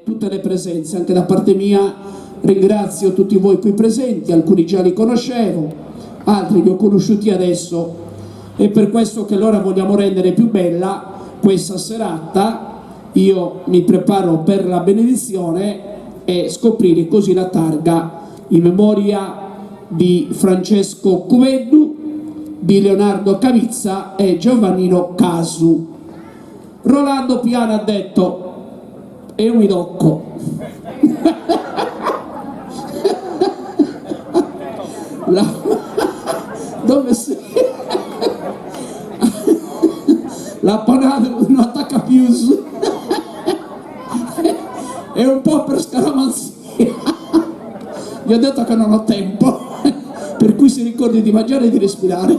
tutte le presenze, anche da parte mia ringrazio tutti voi qui presenti, alcuni già li conoscevo, altri li ho conosciuti adesso, e per questo che allora vogliamo rendere più bella questa serata. Io mi preparo per la benedizione e scoprire così la targa in memoria di Francesco Cuveddu, di Leonardo Cavizza e Giovannino Casu. Rolando Piana ha detto: e io mi tocco. Dove sei? La panata non attacca più su. È un po' per scaramanzia. Gli ho detto che non ho tempo, per cui si ricordi di mangiare e di respirare.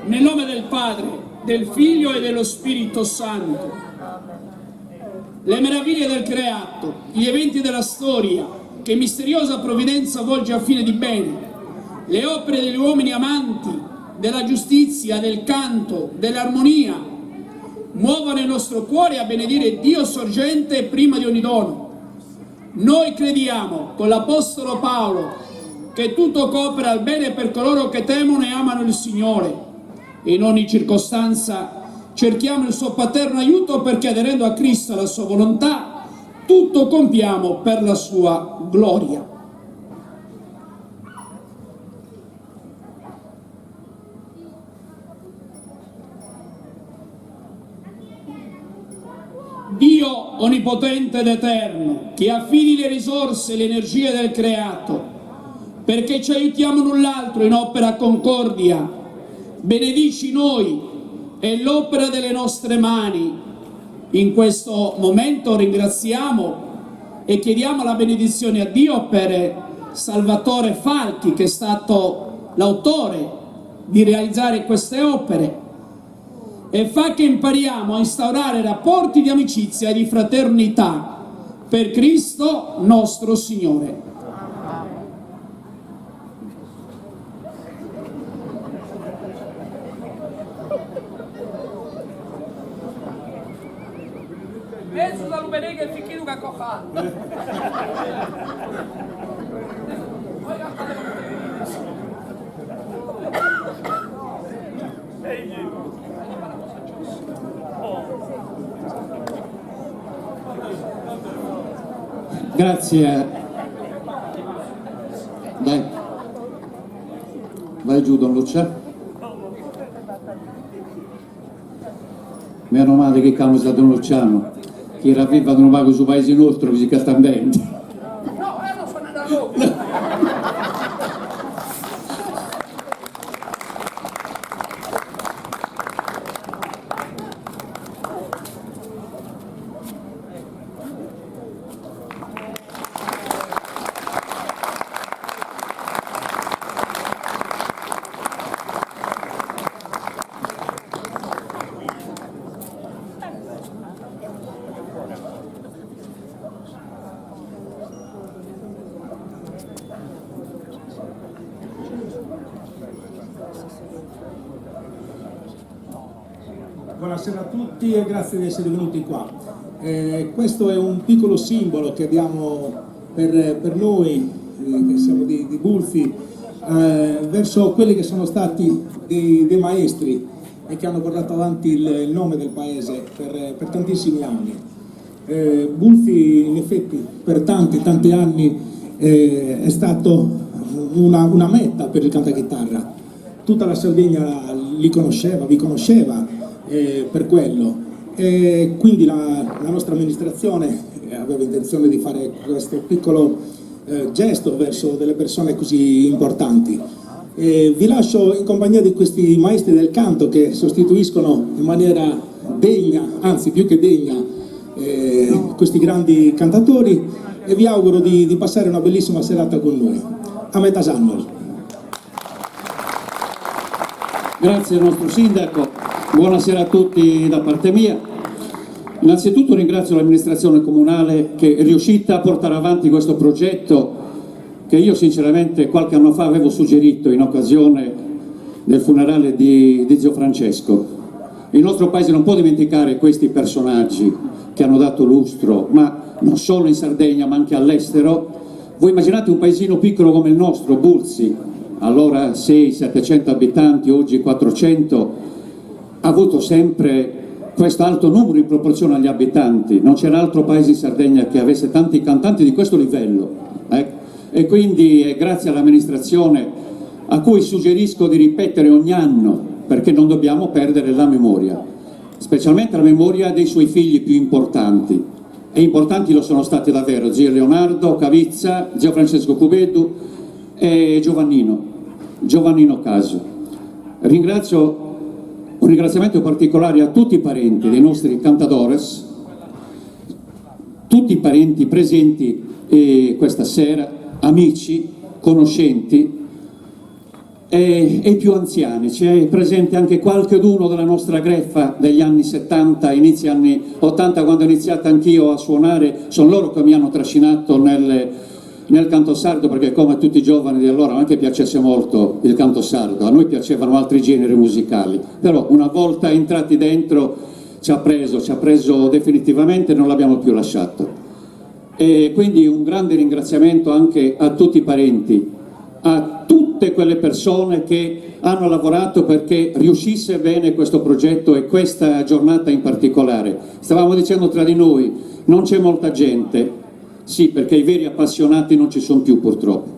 Nel nome del Padre, del Figlio e dello Spirito Santo. Le meraviglie del creato, gli eventi della storia, che misteriosa provvidenza volge a fine di bene, le opere degli uomini amanti della giustizia, del canto, dell'armonia, muovono il nostro cuore a benedire Dio sorgente prima di ogni dono. Noi crediamo, con l'Apostolo Paolo, che tutto coopera al bene per coloro che temono e amano il Signore. In ogni circostanza cerchiamo il suo paterno aiuto, perché aderendo a Cristo e alla sua volontà tutto compiamo per la sua gloria. Dio onnipotente ed eterno, che affidi le risorse e le energie del creato perché ci aiutiamo l'un l'altro in opera concordia, benedici noi e l'opera delle nostre mani. In questo momento ringraziamo e chiediamo la benedizione a Dio per Salvatore Falchi, che è stato l'autore di realizzare queste opere, e fa che impariamo a instaurare rapporti di amicizia e di fraternità per Cristo nostro Signore. Penso da Lubenega e Ficchino che cofa. Grazie. Dai. Vai giù, Don Lucia. Meno male che siamo stati Don Luciano, che ravviva non pago su paesi nostri, così che stanno bene. No, non sono andato a Buonasera a tutti e grazie di essere venuti qua. Questo è un piccolo simbolo che abbiamo per noi, che siamo di Bulfi, verso quelli che sono stati dei maestri e che hanno portato avanti il nome del paese per tantissimi anni. Bulfi in effetti per tanti anni è stato una meta per il cantachitarra. Tutta la Sardegna li conosceva, vi conosceva per quello, e quindi la nostra amministrazione aveva intenzione di fare questo piccolo gesto verso delle persone così importanti. Vi lascio in compagnia di questi maestri del canto che sostituiscono in maniera degna, anzi più che degna, questi grandi cantatori, e vi auguro di passare una bellissima serata con noi. A metà Samuel. Grazie al nostro sindaco. Buonasera a tutti da parte mia. Innanzitutto ringrazio l'amministrazione comunale che è riuscita a portare avanti questo progetto che io sinceramente qualche anno fa avevo suggerito in occasione del funerale di zio Francesco. Il nostro paese non può dimenticare questi personaggi che hanno dato lustro, ma non solo in Sardegna ma anche all'estero. Voi immaginate un paesino piccolo come il nostro, Bulzi, allora 600-700 abitanti, oggi 400, ha avuto sempre questo alto numero in proporzione agli abitanti. Non c'era altro paese in Sardegna che avesse tanti cantanti di questo livello. E quindi è grazie all'amministrazione a cui suggerisco di ripetere ogni anno, perché non dobbiamo perdere la memoria, specialmente la memoria dei suoi figli più importanti. E importanti lo sono stati davvero: zio Leonardo Cavizza, zio Francesco Cubedu e Giovannino Caso. Ringrazio un ringraziamento particolare a tutti i parenti dei nostri cantadores, tutti i parenti presenti questa sera, amici, conoscenti e i più anziani. C'è presente anche qualcheduno della nostra greffa degli anni 70, inizi anni 80, quando ho iniziato anch'io a suonare. Sono loro che mi hanno trascinato nel canto sardo, perché come a tutti i giovani di allora non è che piacesse molto il canto sardo, a noi piacevano altri generi musicali, però una volta entrati dentro ci ha preso definitivamente, non l'abbiamo più lasciato. E quindi un grande ringraziamento anche a tutti i parenti, a tutte quelle persone che hanno lavorato perché riuscisse bene questo progetto e questa giornata in particolare. Stavamo dicendo tra di noi, non c'è molta gente, sì, perché i veri appassionati non ci sono più purtroppo.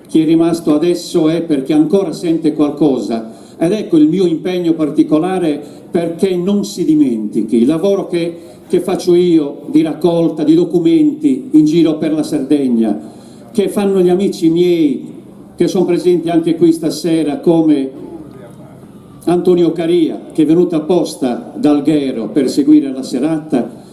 Chi è rimasto adesso è perché ancora sente qualcosa, ed ecco il mio impegno particolare perché non si dimentichi il lavoro che faccio io di raccolta di documenti in giro per la Sardegna, che fanno gli amici miei che sono presenti anche qui stasera, come Antonio Caria, che è venuto apposta da Alghero per seguire la serata,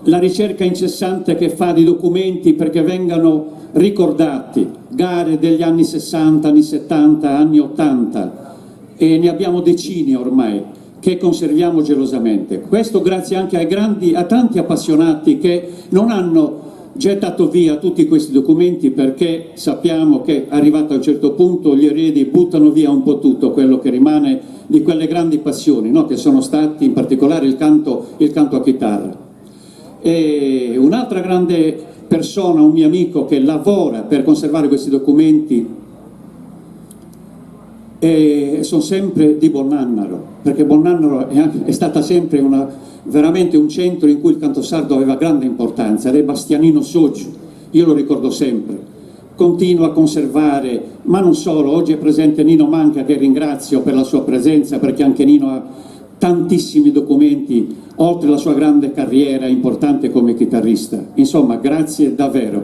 la ricerca incessante che fa di documenti perché vengano ricordati gare degli anni 60, anni 70, anni 80, e ne abbiamo decine ormai che conserviamo gelosamente. Questo grazie anche a tanti appassionati che non hanno gettato via tutti questi documenti, perché sappiamo che arrivato a un certo punto gli eredi buttano via un po' tutto quello che rimane di quelle grandi passioni, no? Che sono stati in particolare il canto a chitarra. E un'altra grande persona, un mio amico che lavora per conservare questi documenti, sono sempre di Bonnannaro, perché Bonnannaro è stata sempre veramente un centro in cui il canto sardo aveva grande importanza, ed è Bastianino Soggiu, io lo ricordo sempre, continua a conservare, ma non solo. Oggi è presente Nino Manca, che ringrazio per la sua presenza, perché anche Nino ha tantissimi documenti, oltre alla sua grande carriera importante come chitarrista. Insomma, grazie davvero.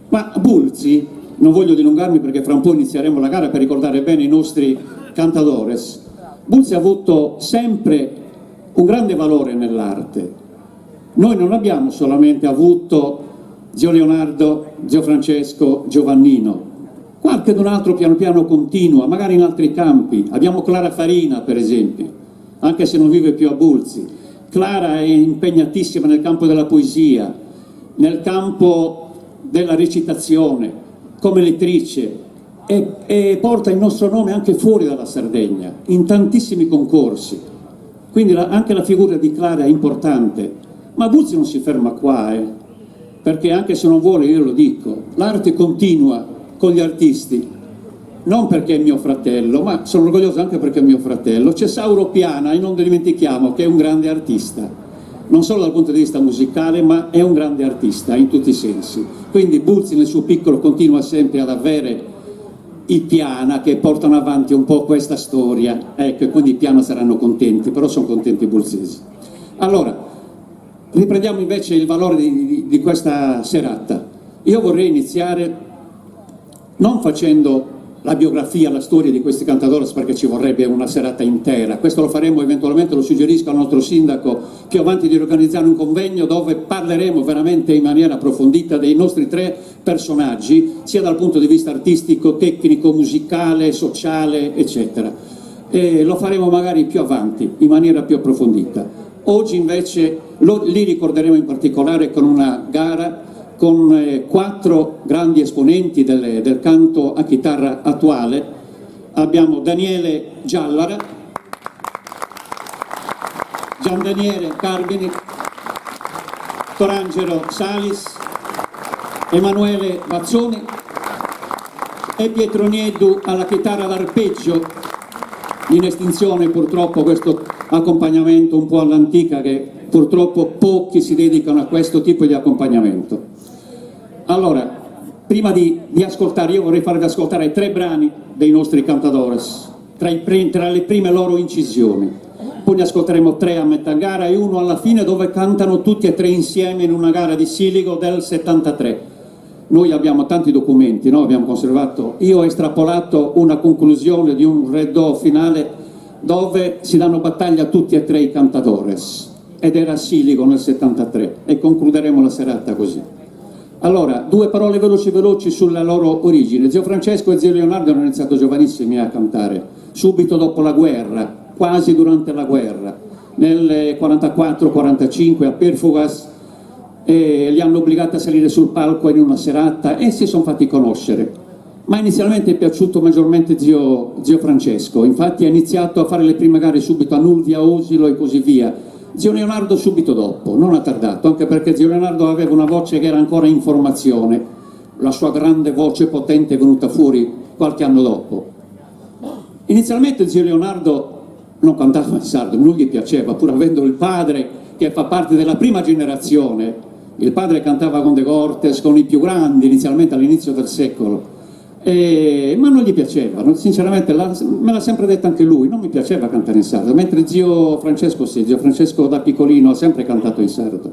Ma Bulzi, non voglio dilungarmi perché fra un po' inizieremo la gara per ricordare bene i nostri cantadores, Bulzi ha avuto sempre un grande valore nell'arte. Noi non abbiamo solamente avuto zio Leonardo, zio Francesco, Giovannino, qualche d'un altro piano piano continua, magari in altri campi. Abbiamo Clara Farina, per esempio, anche se non vive più a Bulzi. Clara è impegnatissima nel campo della poesia, nel campo della recitazione, come lettrice, e porta il nostro nome anche fuori dalla Sardegna, in tantissimi concorsi. Quindi anche la figura di Clara è importante, ma Bulzi non si ferma qua, perché anche se non vuole io lo dico, l'arte continua con gli artisti, non perché è mio fratello, ma sono orgoglioso anche perché è mio fratello. C'è Sauro Piana, e non dimentichiamo che è un grande artista, non solo dal punto di vista musicale, ma è un grande artista in tutti i sensi. Quindi Bulzi nel suo piccolo continua sempre ad avere i Piana che portano avanti un po' questa storia, ecco, e quindi i Piana saranno contenti, però sono contenti i bulzesi. Allora, riprendiamo invece il valore di questa serata. Io vorrei iniziare non facendo la biografia, la storia di questi cantadores, perché ci vorrebbe una serata intera. Questo lo faremo eventualmente, lo suggerisco al nostro sindaco più avanti, di organizzare un convegno dove parleremo veramente in maniera approfondita dei nostri tre personaggi, sia dal punto di vista artistico, tecnico, musicale, sociale, eccetera. E lo faremo magari più avanti, in maniera più approfondita. Oggi invece li ricorderemo in particolare con una gara con 4 grandi esponenti del canto a chitarra attuale, abbiamo Daniele Giallara, Gian Daniele Carbini, Torangelo Salis, Emanuele Bazzoni e Pietro Nieddu alla chitarra d'arpeggio, in estinzione purtroppo questo accompagnamento un po' all'antica, che purtroppo pochi si dedicano a questo tipo di accompagnamento. Allora, prima di ascoltare, io vorrei farvi ascoltare 3 brani dei nostri cantadores, tra le prime loro incisioni. Poi ne ascolteremo 3 a metà gara e 1 alla fine, dove cantano tutti e 3 insieme in una gara di Siligo del 73. Noi abbiamo tanti documenti, no? Abbiamo conservato, io ho estrapolato una conclusione di un redò finale dove si danno battaglia tutti e 3 i cantadores, ed era a Siligo nel 73, e concluderemo la serata così. Allora, 2 parole veloci sulla loro origine. Zio Francesco e zio Leonardo hanno iniziato giovanissimi a cantare, subito dopo la guerra, quasi durante la guerra, nel 44-45 a Perfugas, e li hanno obbligati a salire sul palco in una serata e si sono fatti conoscere. Ma inizialmente è piaciuto maggiormente zio Francesco, infatti ha iniziato a fare le prime gare subito a Nulvia, Osilo e così via. Zio Leonardo subito dopo, non ha tardato, anche perché zio Leonardo aveva una voce che era ancora in formazione, la sua grande voce potente è venuta fuori qualche anno dopo. Inizialmente zio Leonardo non cantava in sardo, non gli piaceva, pur avendo il padre che fa parte della prima generazione. Il padre cantava con De Cortes, con i più grandi, inizialmente all'inizio del secolo, ma non gli piaceva, sinceramente me l'ha sempre detto anche lui, non mi piaceva cantare in sardo, mentre zio Francesco sì, zio Francesco da piccolino ha sempre cantato in sardo,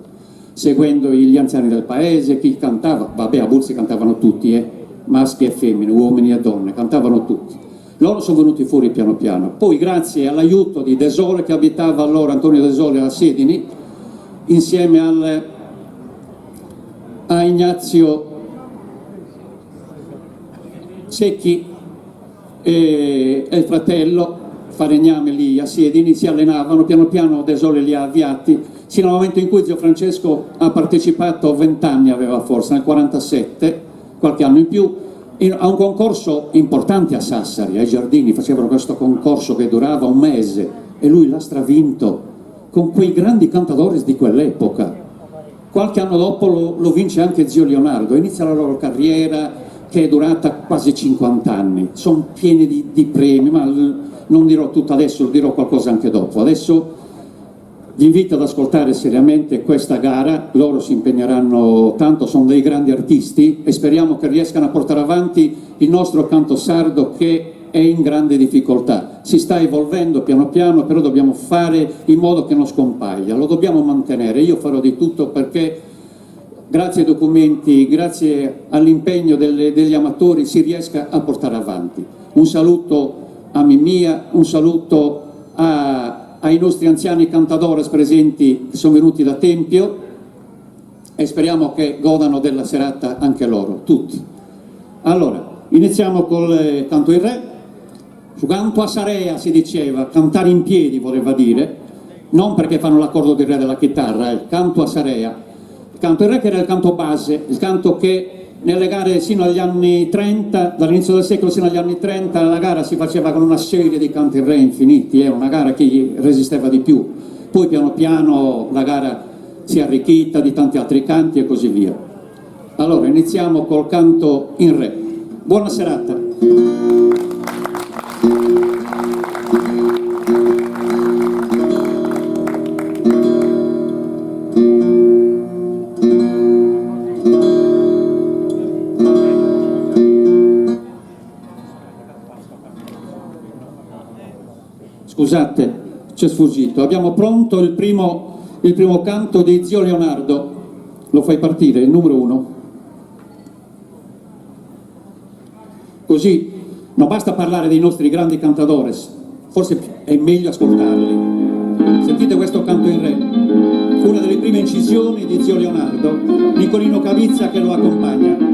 seguendo gli anziani del paese, chi cantava, vabbè a Bulzi cantavano tutti, maschi e femmine, uomini e donne, cantavano tutti. Loro sono venuti fuori piano piano, poi grazie all'aiuto di Desole, che abitava allora, Antonio Desole a Sedini, insieme a Ignazio Secchi e il fratello Falegname lì a Siedini, si allenavano, piano piano Desole li ha avviati, sino al momento in cui zio Francesco ha partecipato, 20 anni aveva forse, nel 47, qualche anno in più, a un concorso importante a Sassari, ai Giardini, facevano questo concorso che durava un mese e lui l'ha stravinto con quei grandi cantadores di quell'epoca. Qualche anno dopo lo vince anche zio Leonardo, inizia la loro carriera che è durata quasi 50 anni, sono pieni di premi, ma non dirò tutto adesso, dirò qualcosa anche dopo. Adesso vi invito ad ascoltare seriamente questa gara, loro si impegneranno tanto, sono dei grandi artisti e speriamo che riescano a portare avanti il nostro canto sardo, che è in grande difficoltà, si sta evolvendo piano piano, però dobbiamo fare in modo che non scompaia, lo dobbiamo mantenere. Io farò di tutto perché grazie ai documenti, grazie all'impegno degli amatori si riesca a portare avanti. Un saluto a Mimia, un saluto ai nostri anziani cantadores presenti che sono venuti da Tempio e speriamo che godano della serata anche loro, tutti. Allora, iniziamo col canto in re. Su canto a Sarea si diceva, cantare in piedi voleva dire, non perché fanno l'accordo di re della chitarra, il canto a Sarea. Il canto in re che era il canto base, il canto che nelle gare sino agli anni 30, dall'inizio del secolo sino agli anni 30, la gara si faceva con una serie di canti in re infiniti, era una gara che gli resisteva di più. Poi piano piano la gara si è arricchita di tanti altri canti e così via. Allora iniziamo col canto in re. Buona serata. Scusate, ci è sfuggito. Abbiamo pronto il primo canto di zio Leonardo. Lo fai partire, il numero 1. Così non basta parlare dei nostri grandi cantadores, forse è meglio ascoltarli. Sentite questo canto in re, una delle prime incisioni di zio Leonardo, Nicolino Cavizza che lo accompagna.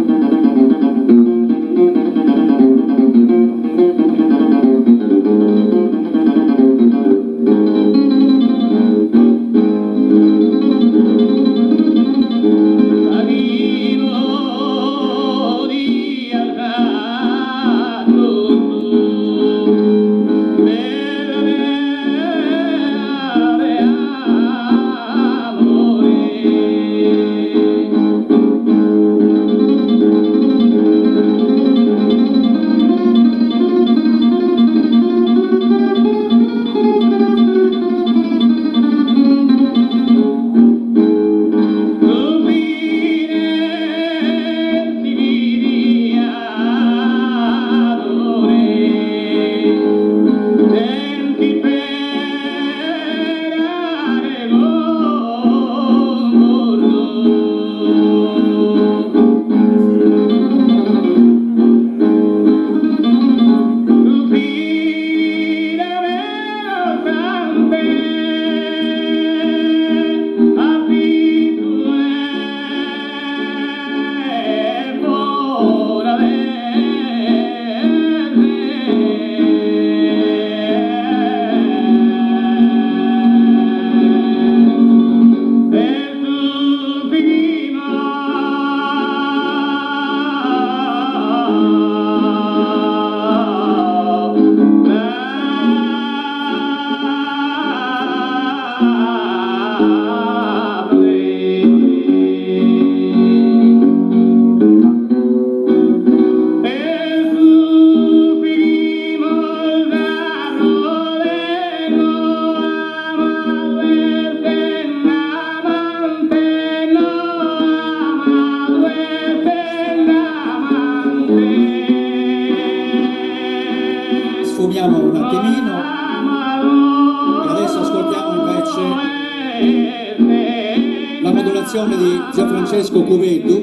direzione di Gianfrancesco Cuveddu,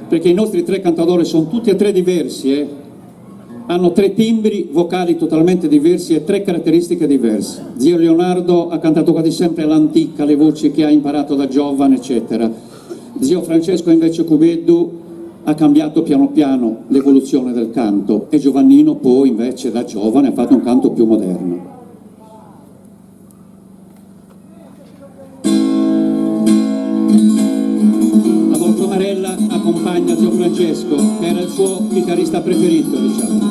perché i nostri 3 cantatori sono tutti e 3 diversi, hanno 3 timbri vocali totalmente diversi e 3 caratteristiche diverse. Zio Leonardo ha cantato quasi sempre l'antica, le voci che ha imparato da giovane, eccetera. Zio Francesco invece Cuveddu ha cambiato piano piano l'evoluzione del canto e Giovannino poi invece da giovane ha fatto un canto più moderno. La Volpe Marella accompagna Zio Francesco, che era il suo chitarrista preferito, diciamo.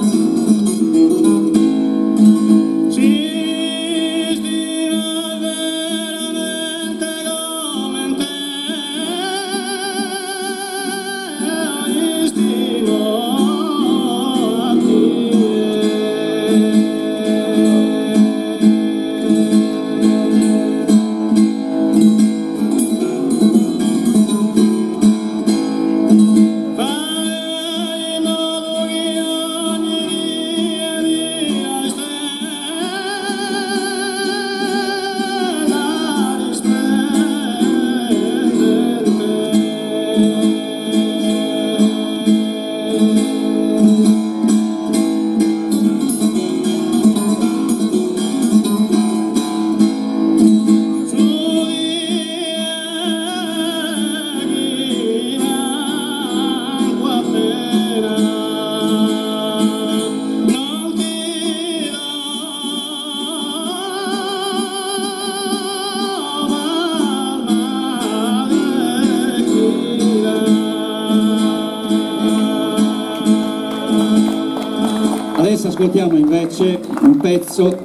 Adesso ascoltiamo invece un pezzo,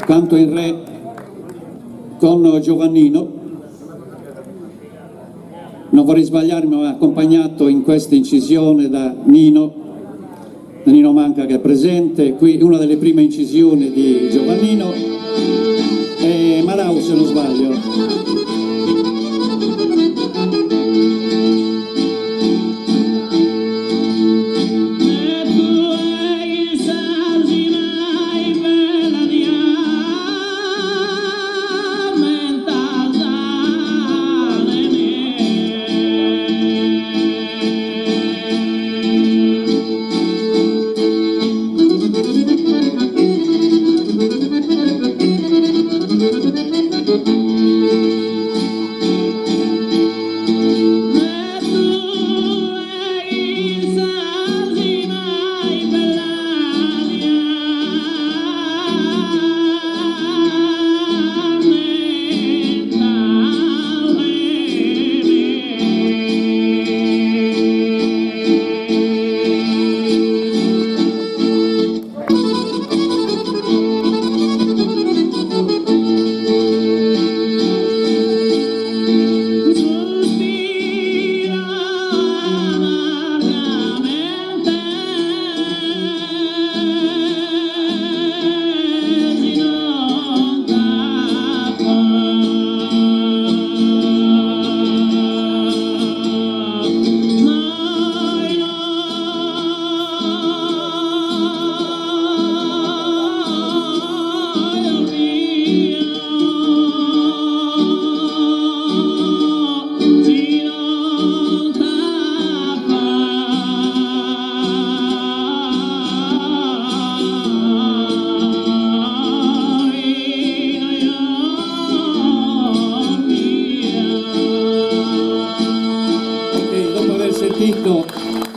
canto in re con Giovannino. Non vorrei sbagliarmi, ma è accompagnato in questa incisione da Nino Manca, che è presente. Qui una delle prime incisioni di Giovannino e Malau, se non sbaglio.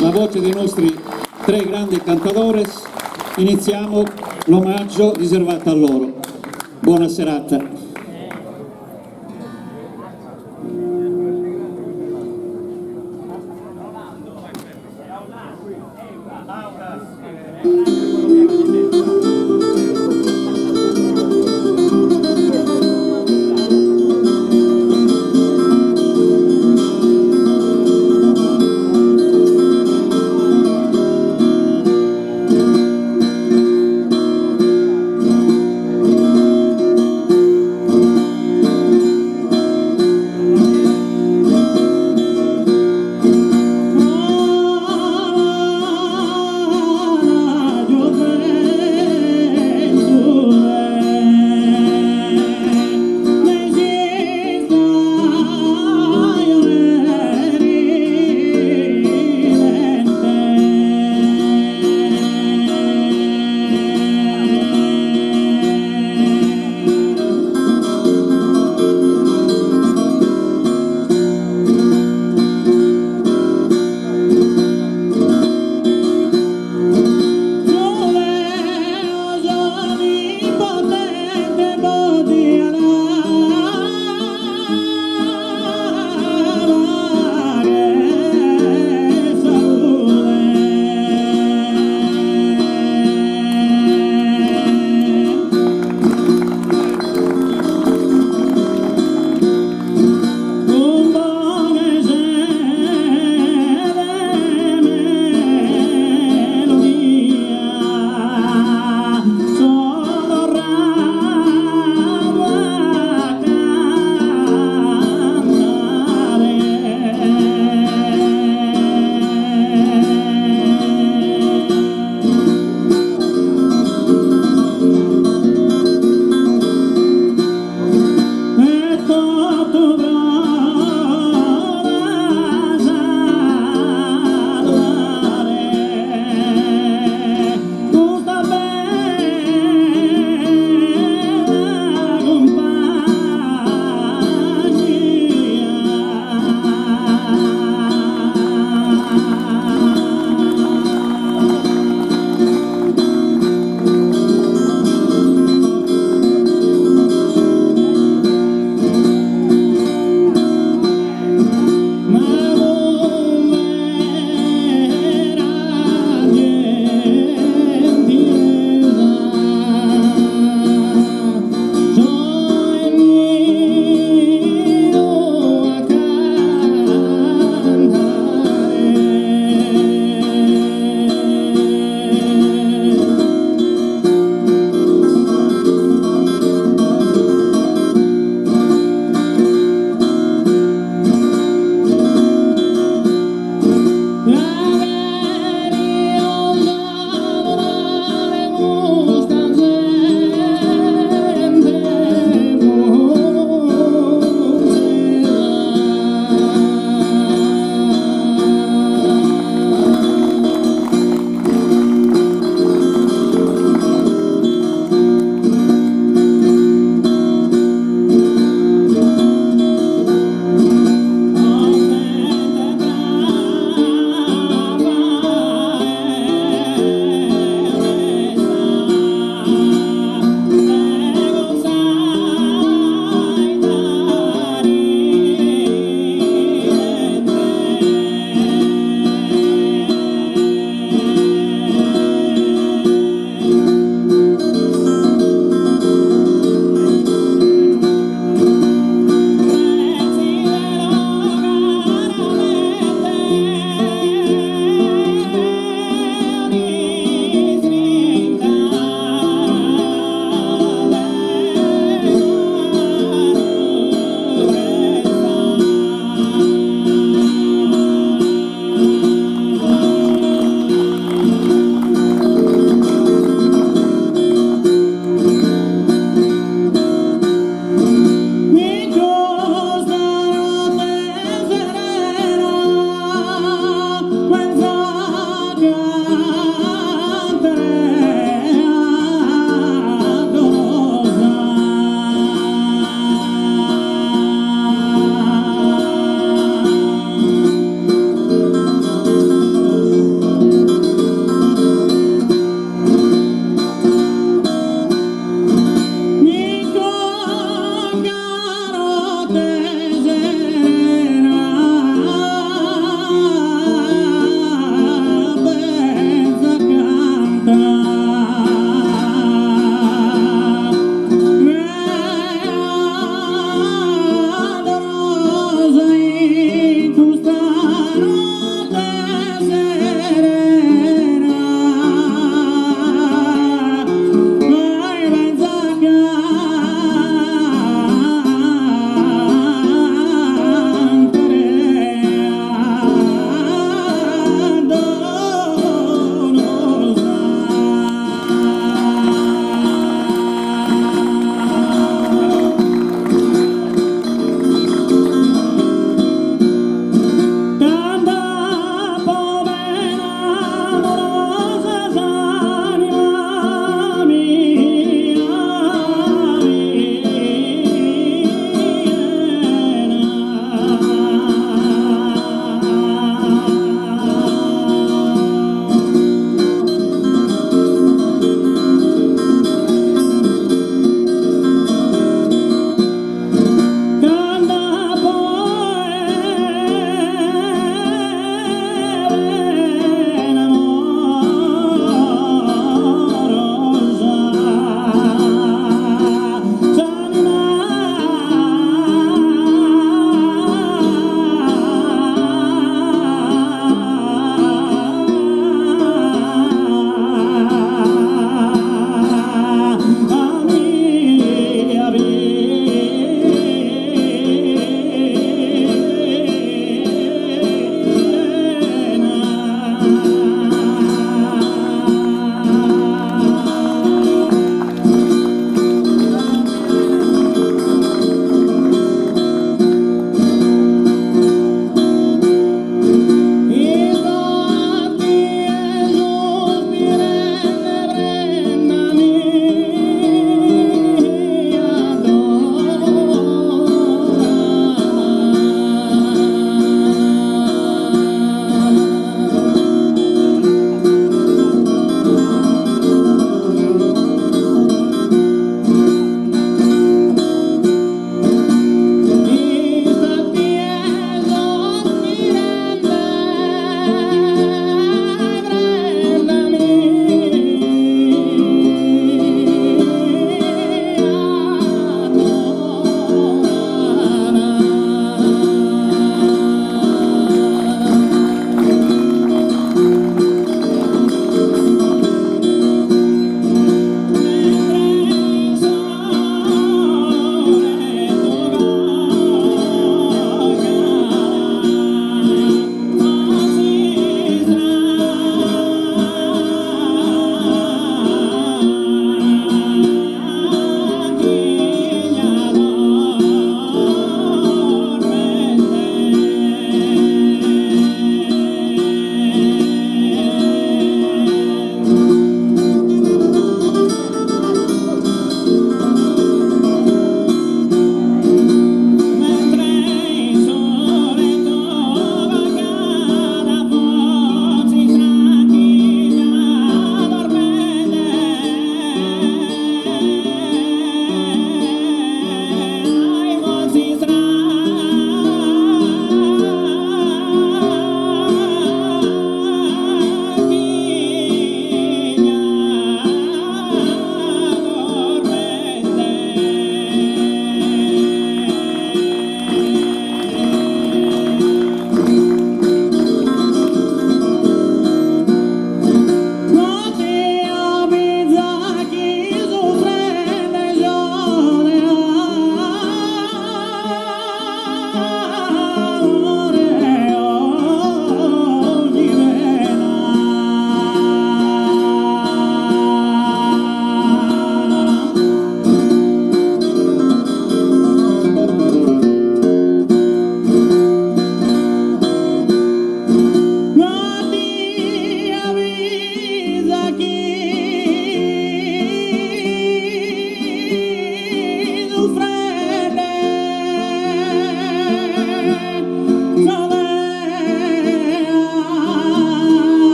La voce dei nostri 3 grandi cantadores, iniziamo l'omaggio riservato a loro. Buona serata.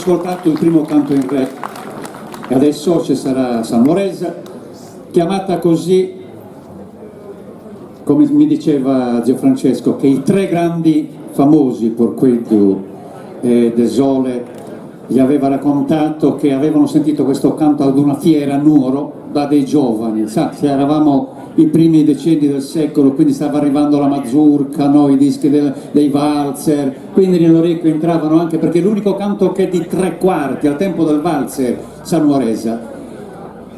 ascoltato il primo canto in re e adesso ci sarà Salmoresa, chiamata così, come mi diceva zio Francesco, che i tre grandi famosi, Porqueggio e De Sole, gli aveva raccontato che avevano sentito questo canto ad una fiera a Nuoro da dei giovani, sa, eravamo i primi decenni del secolo, quindi stava arrivando la mazurka, no? I dischi dei valzer, quindi nell'orecchio entravano anche, perché l'unico canto che è di tre quarti al tempo del valzer sanuaresa,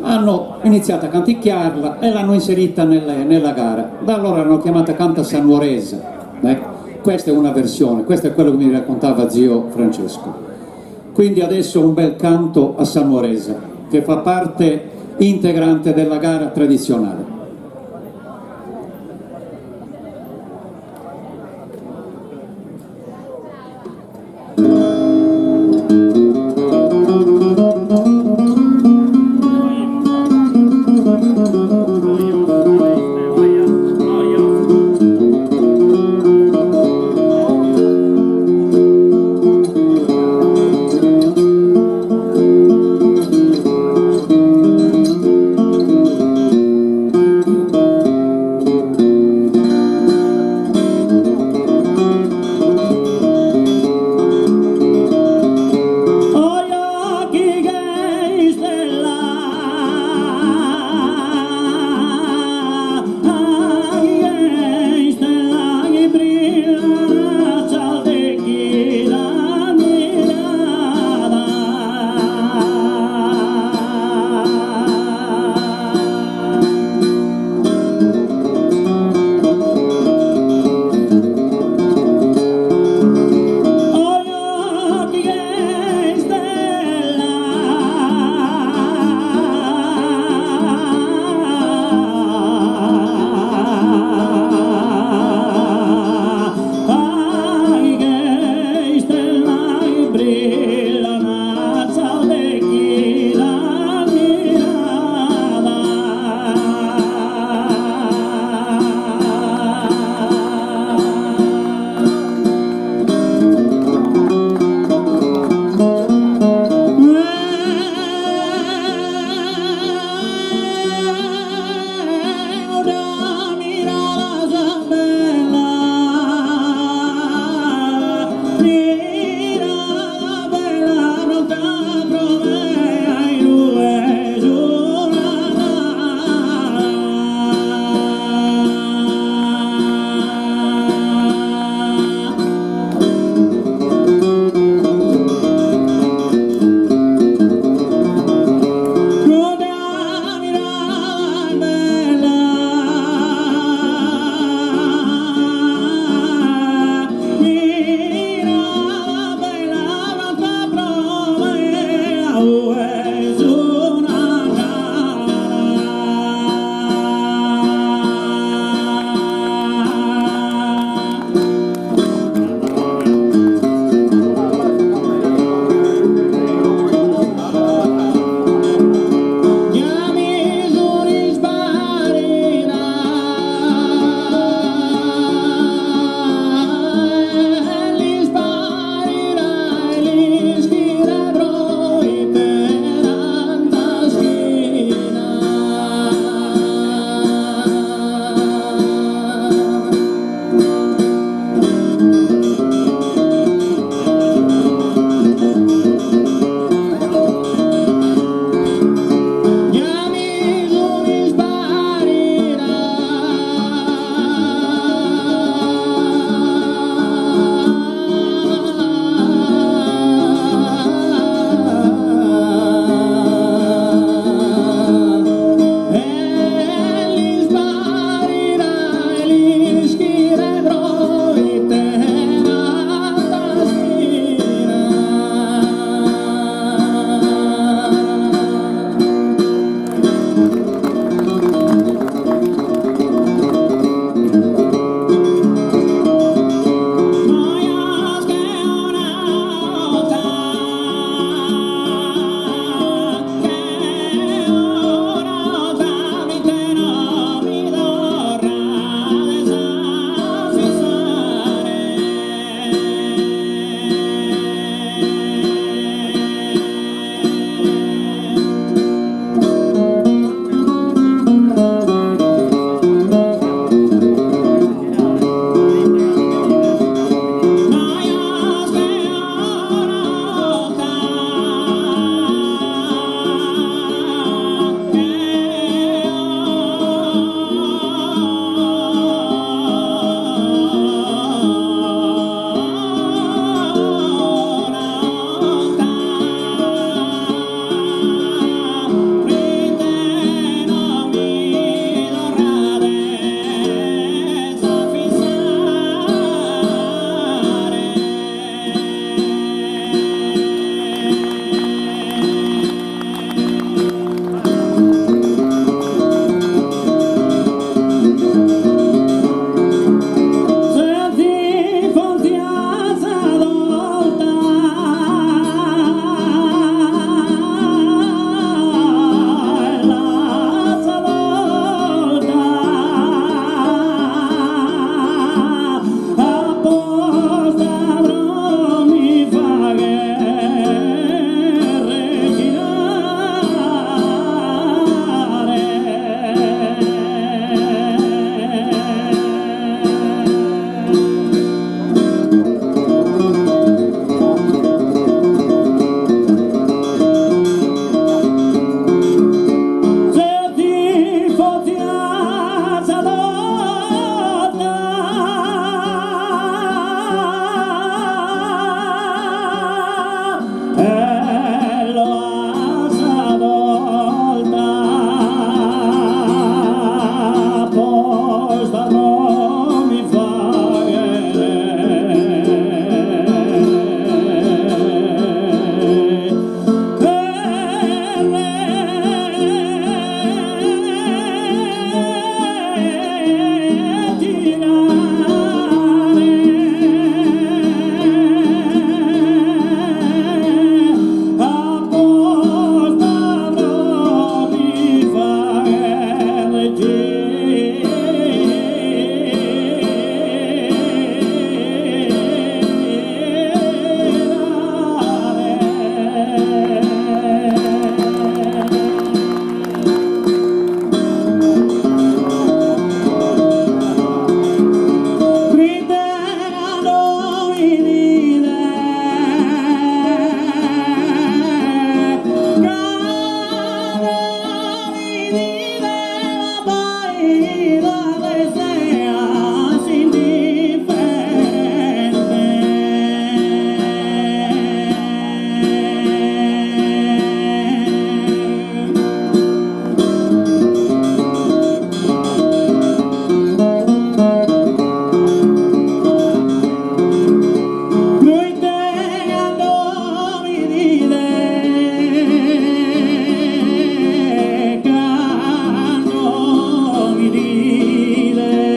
hanno iniziato a canticchiarla e l'hanno inserita nella gara, da allora l'hanno chiamata canta sanuaresa. Questa è una versione, questo è quello che mi raccontava zio Francesco. Quindi adesso un bel canto a sanuaresa che fa parte integrante della gara tradizionale. mi dile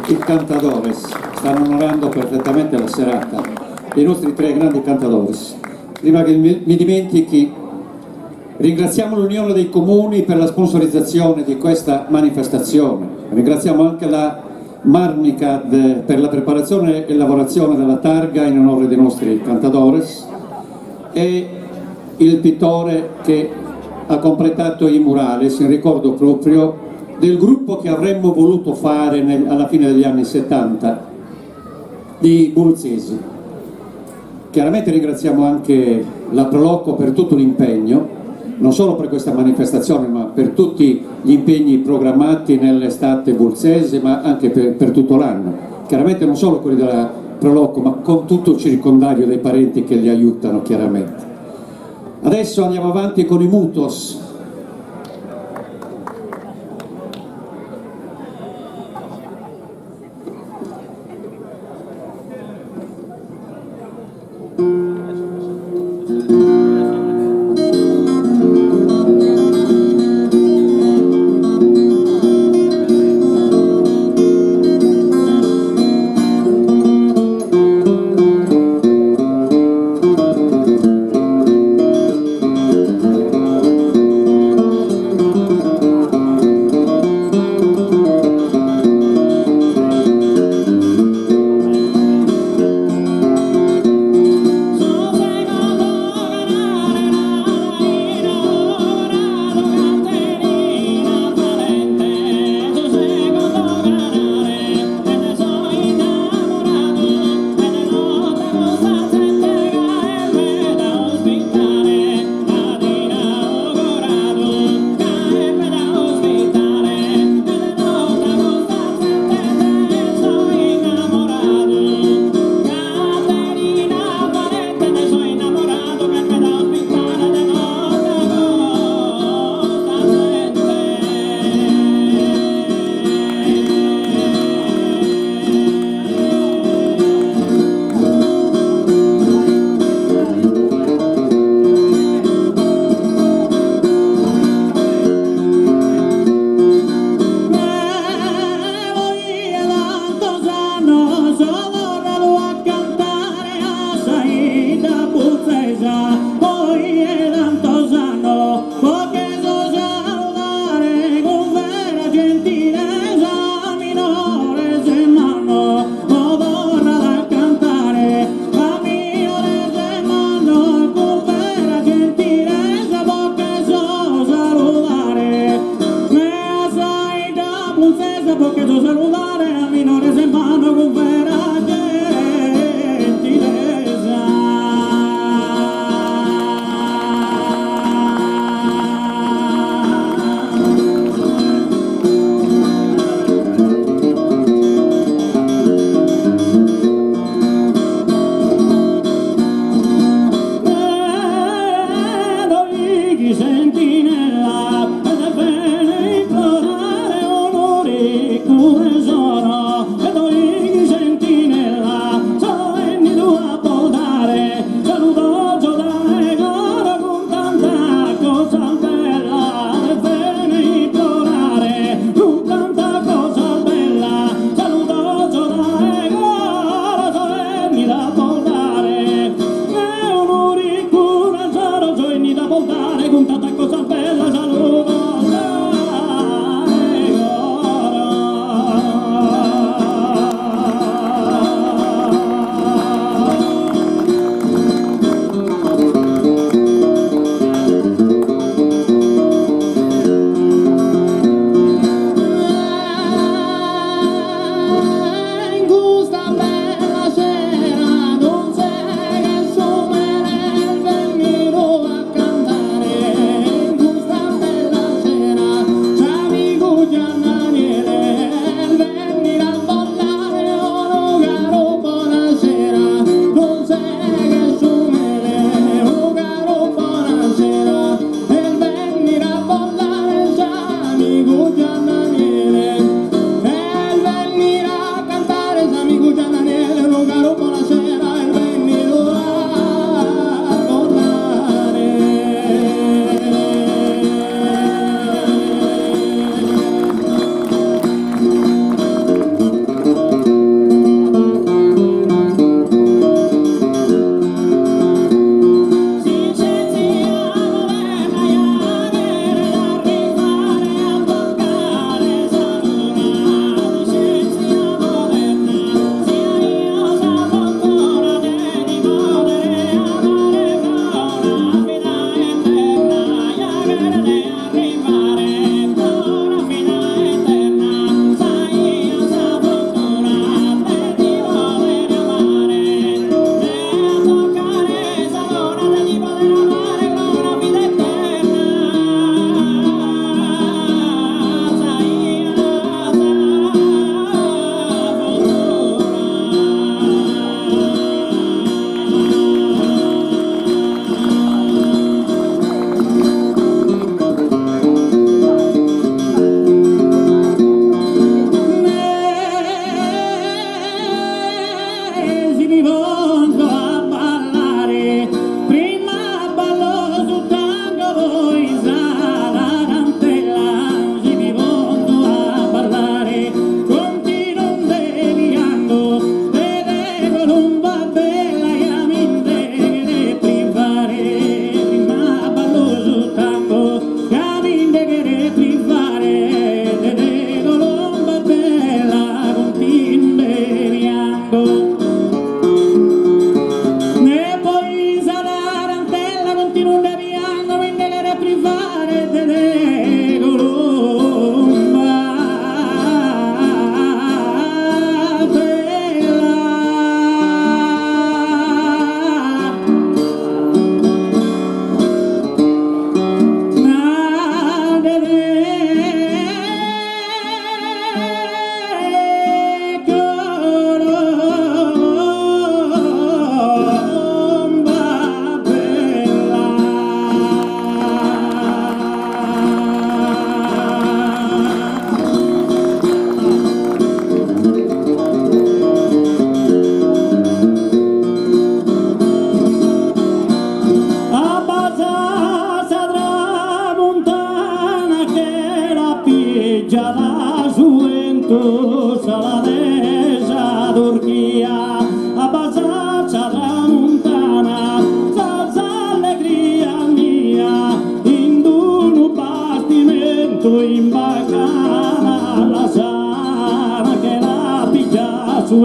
i cantadores stanno onorando perfettamente la serata, i nostri tre grandi cantadores. Prima che mi dimentichi, ringraziamo l'Unione dei Comuni per la sponsorizzazione di questa manifestazione, ringraziamo anche la Marnica per la preparazione e lavorazione della targa in onore dei nostri cantadores e il pittore che ha completato i murales in ricordo proprio del gruppo che avremmo voluto fare alla fine degli anni 70 di Bulzesi. Chiaramente ringraziamo anche la Prolocco per tutto l'impegno, non solo per questa manifestazione ma per tutti gli impegni programmati nell'estate bulzese ma anche per tutto l'anno. Chiaramente non solo quelli della Prolocco ma con tutto il circondario dei parenti che li aiutano chiaramente. Adesso andiamo avanti con i Mutos.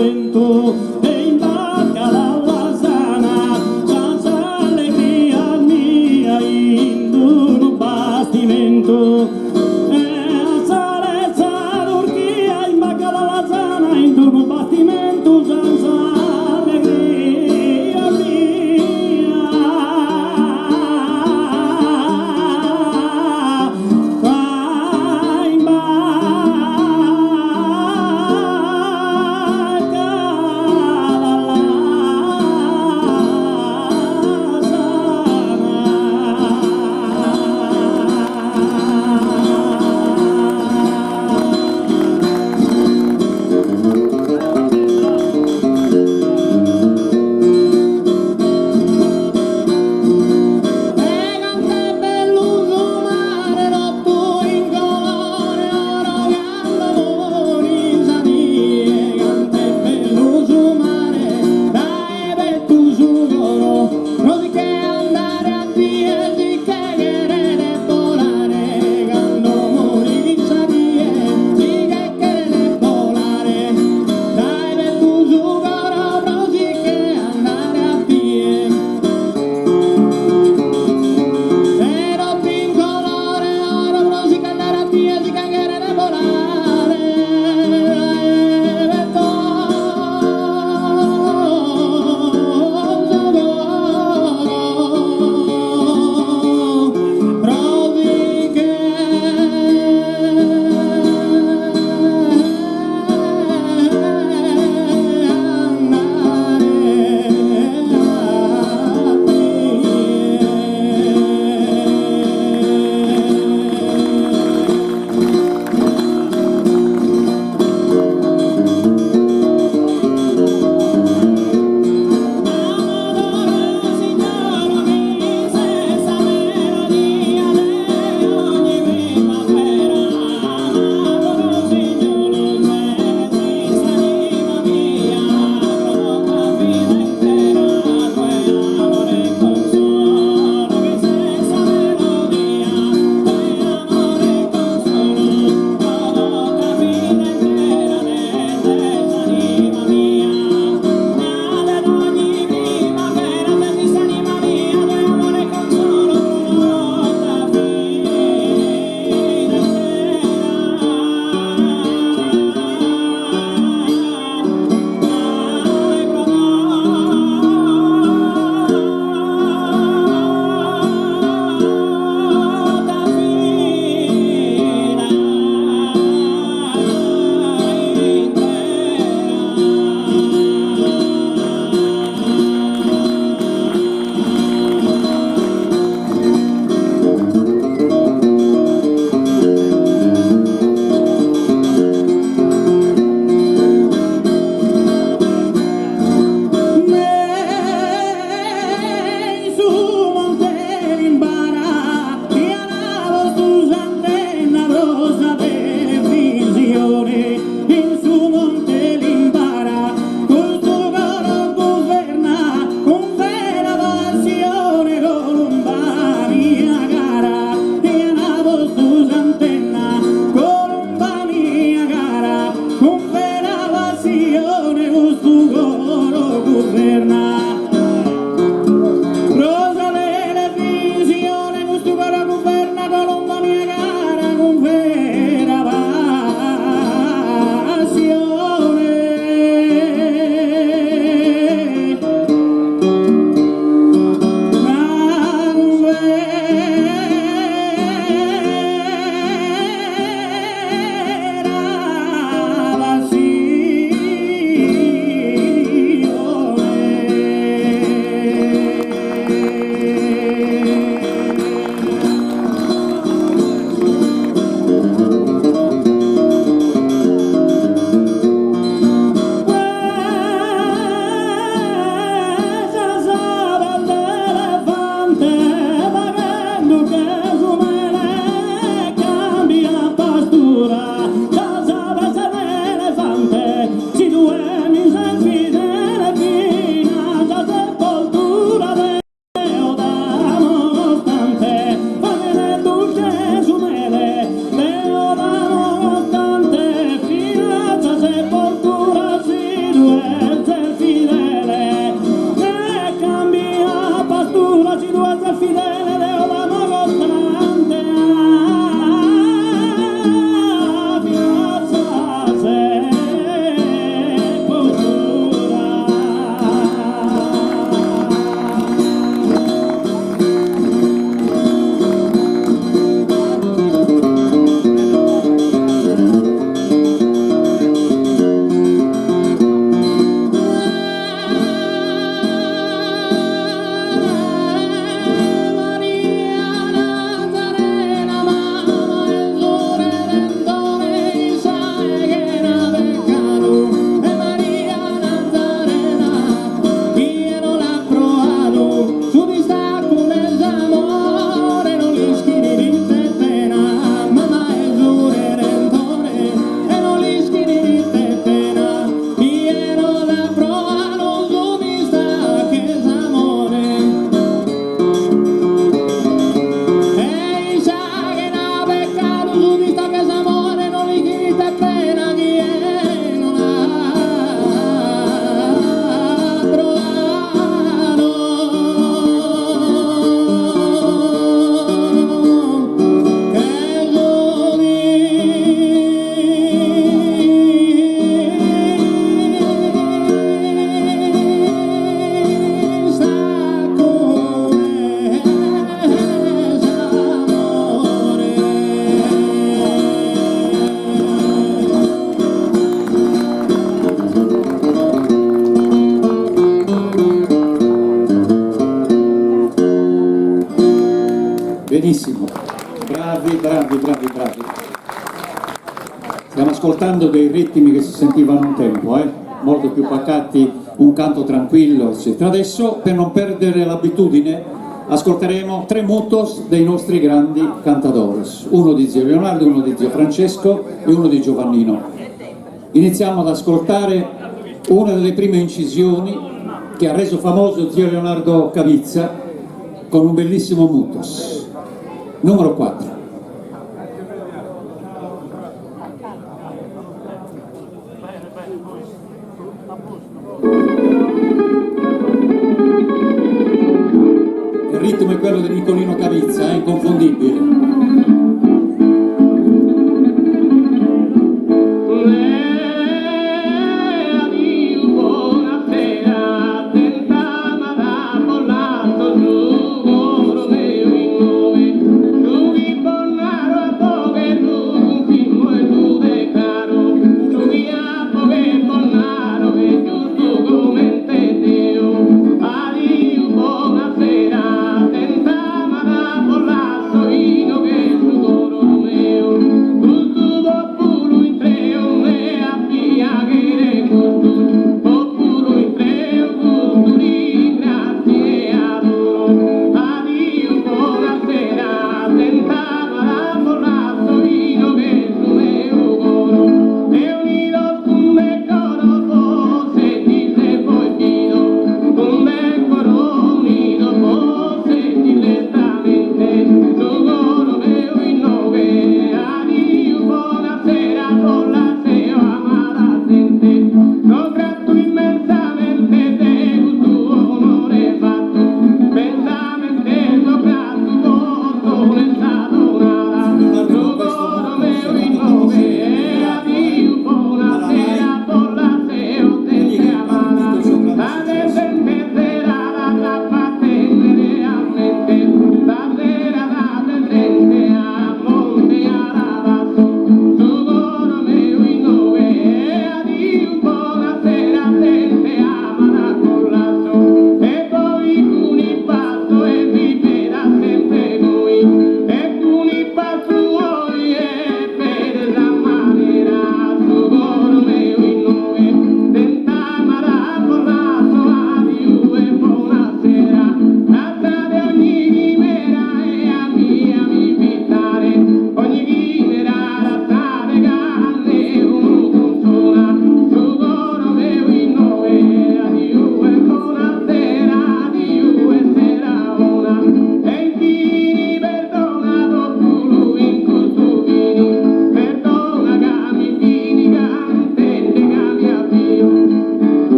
vento e imbarca dalla sana, senza allegria mia in un bastimento. E sale Turchia imbarca dalla sana in un bastimento senza allegria mia. Vai in ascoltando dei ritmi che si sentivano un tempo, molto più pacati, un canto tranquillo, eccetera. Adesso, per non perdere l'abitudine, ascolteremo 3 mutos dei nostri grandi cantadores, uno di zio Leonardo, uno di zio Francesco e uno di Giovannino. Iniziamo ad ascoltare una delle prime incisioni che ha reso famoso zio Leonardo Cavizza con un bellissimo mutos, numero 4. Il ritmo è quello di Nicolino Cavizza, è inconfondibile.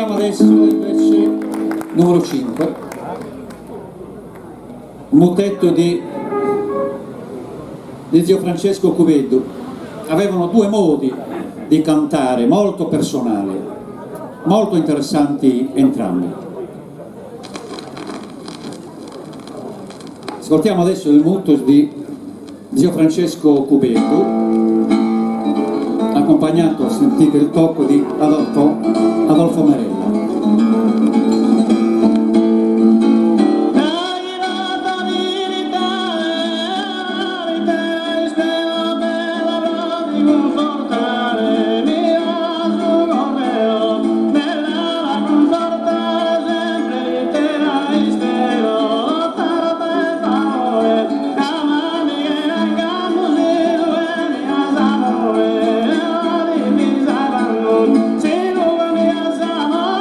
Adesso invece numero 5, motetto di zio Francesco Cuveddu. Avevano 2 modi di cantare molto personali, molto interessanti entrambi. Ascoltiamo adesso il mutus di zio Francesco Cuveddu, accompagnato, sentite il tocco, di Adolfo Merella. Si no me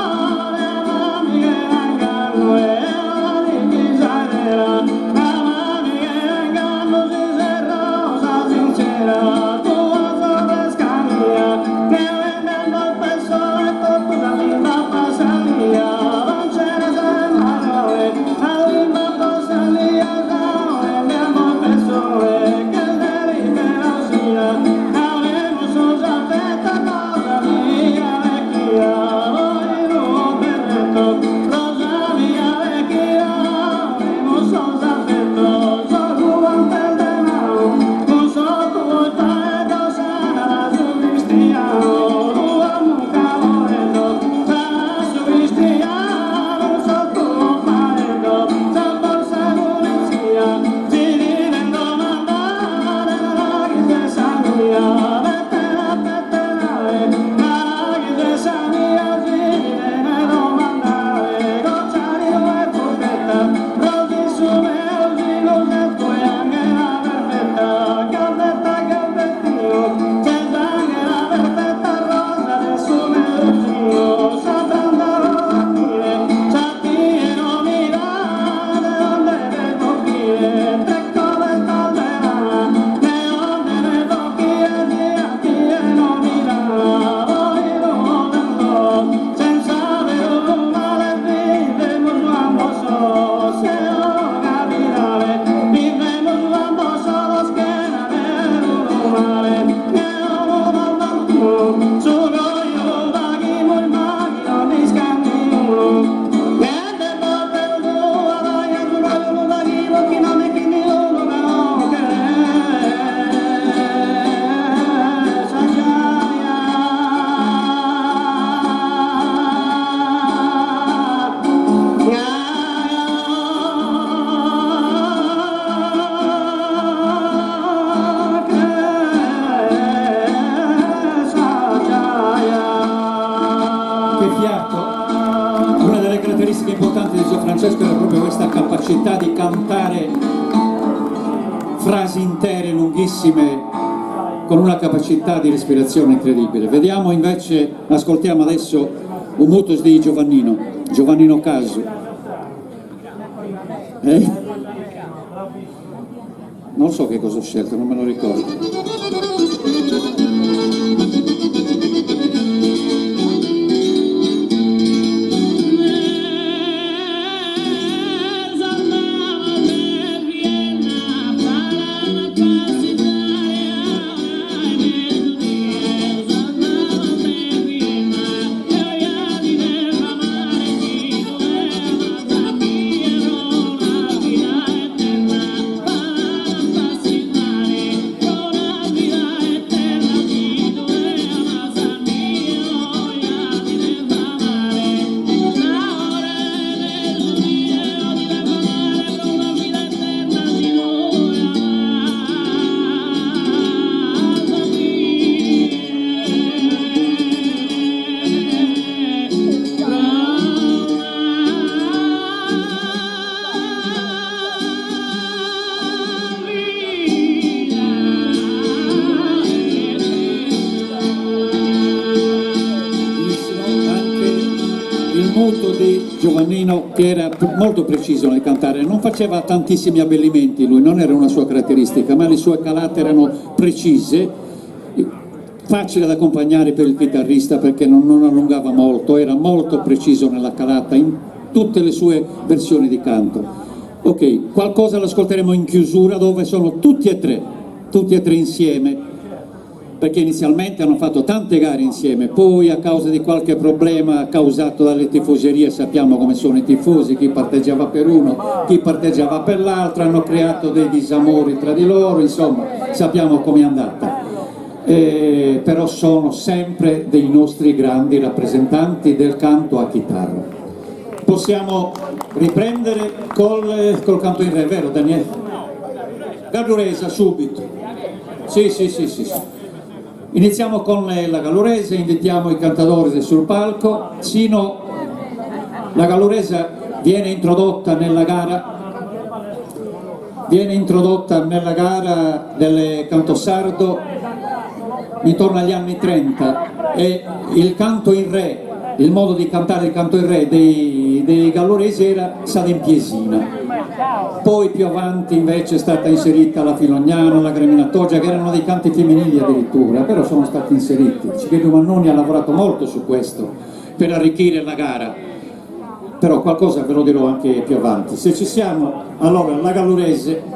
capacità di cantare frasi intere, lunghissime, con una capacità di respirazione incredibile. Vediamo invece, ascoltiamo adesso un mutus di Giovannino Casu. Non so che cosa ho scelto, non me lo ricordo. Di Giovannino, che era molto preciso nel cantare, non faceva tantissimi abbellimenti, lui non era una sua caratteristica, ma le sue calate erano precise, facile da accompagnare per il chitarrista perché non allungava molto, era molto preciso nella calata in tutte le sue versioni di canto. Ok, qualcosa l'ascolteremo in chiusura dove sono tutti e tre insieme, perché inizialmente hanno fatto tante gare insieme, poi a causa di qualche problema causato dalle tifoserie, sappiamo come sono i tifosi, chi parteggiava per uno, chi parteggiava per l'altro, hanno creato dei disamori tra di loro, insomma sappiamo com'è andata. Però sono sempre dei nostri grandi rappresentanti del canto a chitarra. Possiamo riprendere col canto in re, vero Daniele? Galluresa subito. Sì. Iniziamo con la Galluresa, invitiamo i cantatori sul palco. Sino la Galluresa viene introdotta nella gara del canto sardo intorno agli anni 30 e il canto in re, il modo di cantare il canto in re dei galluresi era Sadempiesina. Poi più avanti invece è stata inserita la Filognano, la Greminatogia, che erano dei canti femminili addirittura, però sono stati inseriti. Cicchedo Mannoni ha lavorato molto su questo per arricchire la gara, però qualcosa ve lo dirò anche più avanti. Se ci siamo, allora la Gallurese.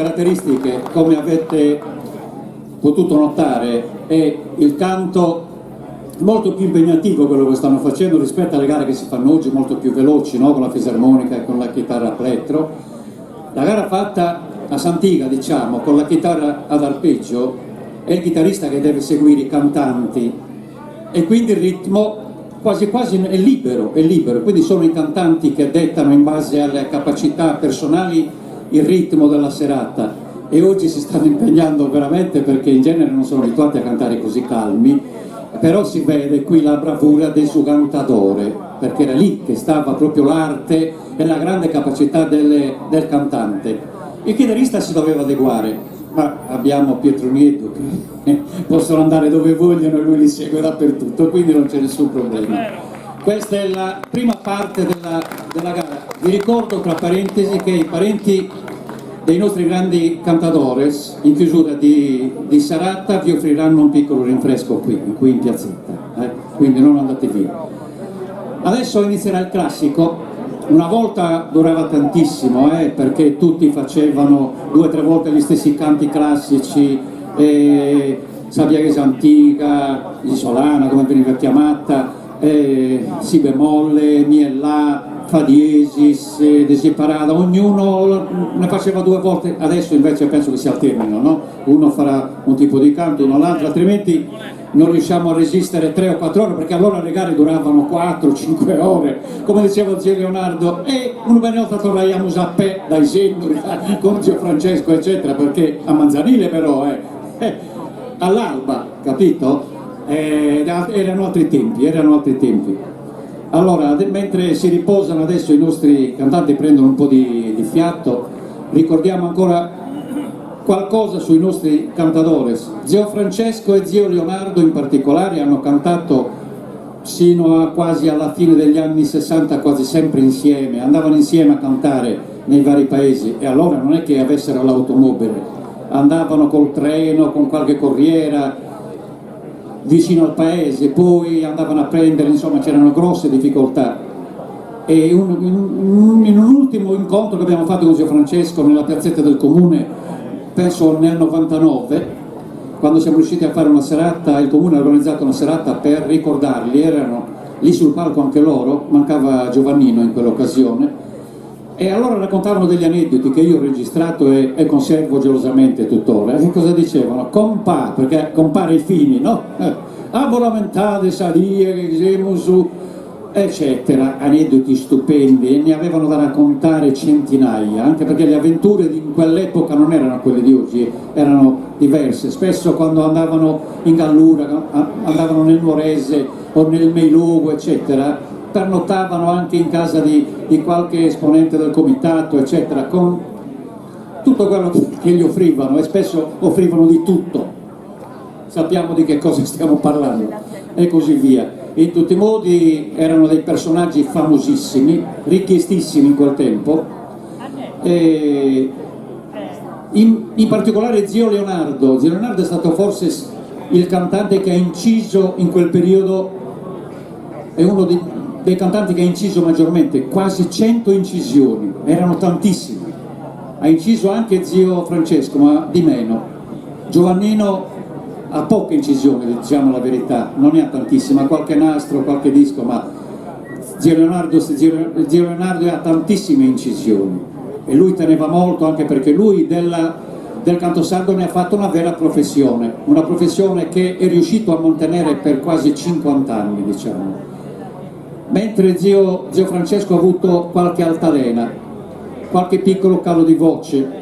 caratteristiche, come avete potuto notare, è il canto molto più impegnativo quello che stanno facendo rispetto alle gare che si fanno oggi, molto più veloci, no? Con la fisarmonica e con la chitarra a plettro. La gara fatta a Santiga, diciamo, con la chitarra ad arpeggio, è il chitarrista che deve seguire i cantanti e quindi il ritmo quasi quasi è libero, quindi sono i cantanti che dettano in base alle capacità personali il ritmo della serata, e oggi si stanno impegnando veramente, perché in genere non sono abituati a cantare così calmi, però si vede qui la bravura del suo cantatore, perché era lì che stava proprio l'arte e la grande capacità del cantante. Il chitarrista si doveva adeguare, ma abbiamo Pietro Nieto che possono andare dove vogliono e lui li segue dappertutto, quindi non c'è nessun problema. Questa è la prima parte della gara. Vi ricordo, tra parentesi, che i parenti dei nostri grandi cantadores in chiusura di serata vi offriranno un piccolo rinfresco qui in piazzetta, quindi non andate via. Adesso inizierà il classico. Una volta durava tantissimo, perché tutti facevano 2 o 3 volte gli stessi canti classici, Sabbia Chiesa Antica, Isolana come veniva chiamata, Si bemolle, Mi e La, Fa diesis, Desiderata, ognuno ne faceva 2 volte. Adesso invece penso che si alternino, no? Uno farà un tipo di canto, uno l'altro, altrimenti non riusciamo a resistere 3 o 4 ore, perché allora le gare duravano 4-5 ore, come diceva zio Leonardo, e una volta torniamo a pè dai Sennuri con zio Francesco eccetera, perché a Manzanile però all'alba, capito? Erano altri tempi. Allora, mentre si riposano adesso i nostri cantanti, prendono un po' di fiato, ricordiamo ancora qualcosa sui nostri cantadores. Zio Francesco e zio Leonardo in particolare hanno cantato sino a quasi alla fine degli anni 60 quasi sempre insieme, andavano insieme a cantare nei vari paesi, e allora non è che avessero l'automobile, andavano col treno, con qualche corriera vicino al paese, poi andavano a prendere, insomma c'erano grosse difficoltà. E in un ultimo incontro che abbiamo fatto con zio Francesco nella piazzetta del comune, penso nel 99, quando siamo riusciti a fare una serata, il comune ha organizzato una serata per ricordarli, erano lì sul palco anche loro, mancava Giovannino in quell'occasione, e allora raccontavano degli aneddoti che io ho registrato e conservo gelosamente tuttora. E cosa dicevano? Compà, perché compare i fini, no? Abolamentate salie che siamo su, eccetera, aneddoti stupendi, e ne avevano da raccontare centinaia, anche perché le avventure di quell'epoca non erano quelle di oggi, erano diverse. Spesso quando andavano in Gallura, andavano nel Nuorese o nel Meiluogo, eccetera, pernottavano anche in casa di qualche esponente del comitato, eccetera, con tutto quello che gli offrivano, e spesso offrivano di tutto. Sappiamo di che cosa stiamo parlando, e così via. In tutti i modi erano dei personaggi famosissimi, richiestissimi in quel tempo, e in particolare zio Leonardo è stato forse il cantante che ha inciso in quel periodo, è uno dei cantanti che ha inciso maggiormente, quasi 100 incisioni, erano tantissimi. Ha inciso anche zio Francesco, ma di meno. Giovannino ha poche incisioni, diciamo la verità, non ne ha tantissime, ha qualche nastro, qualche disco, ma zio Leonardo ha tantissime incisioni, e lui teneva molto, anche perché lui del canto sardo ne ha fatto una vera professione, una professione che è riuscito a mantenere per quasi 50 anni, diciamo. Mentre zio Francesco ha avuto qualche altalena, qualche piccolo calo di voce.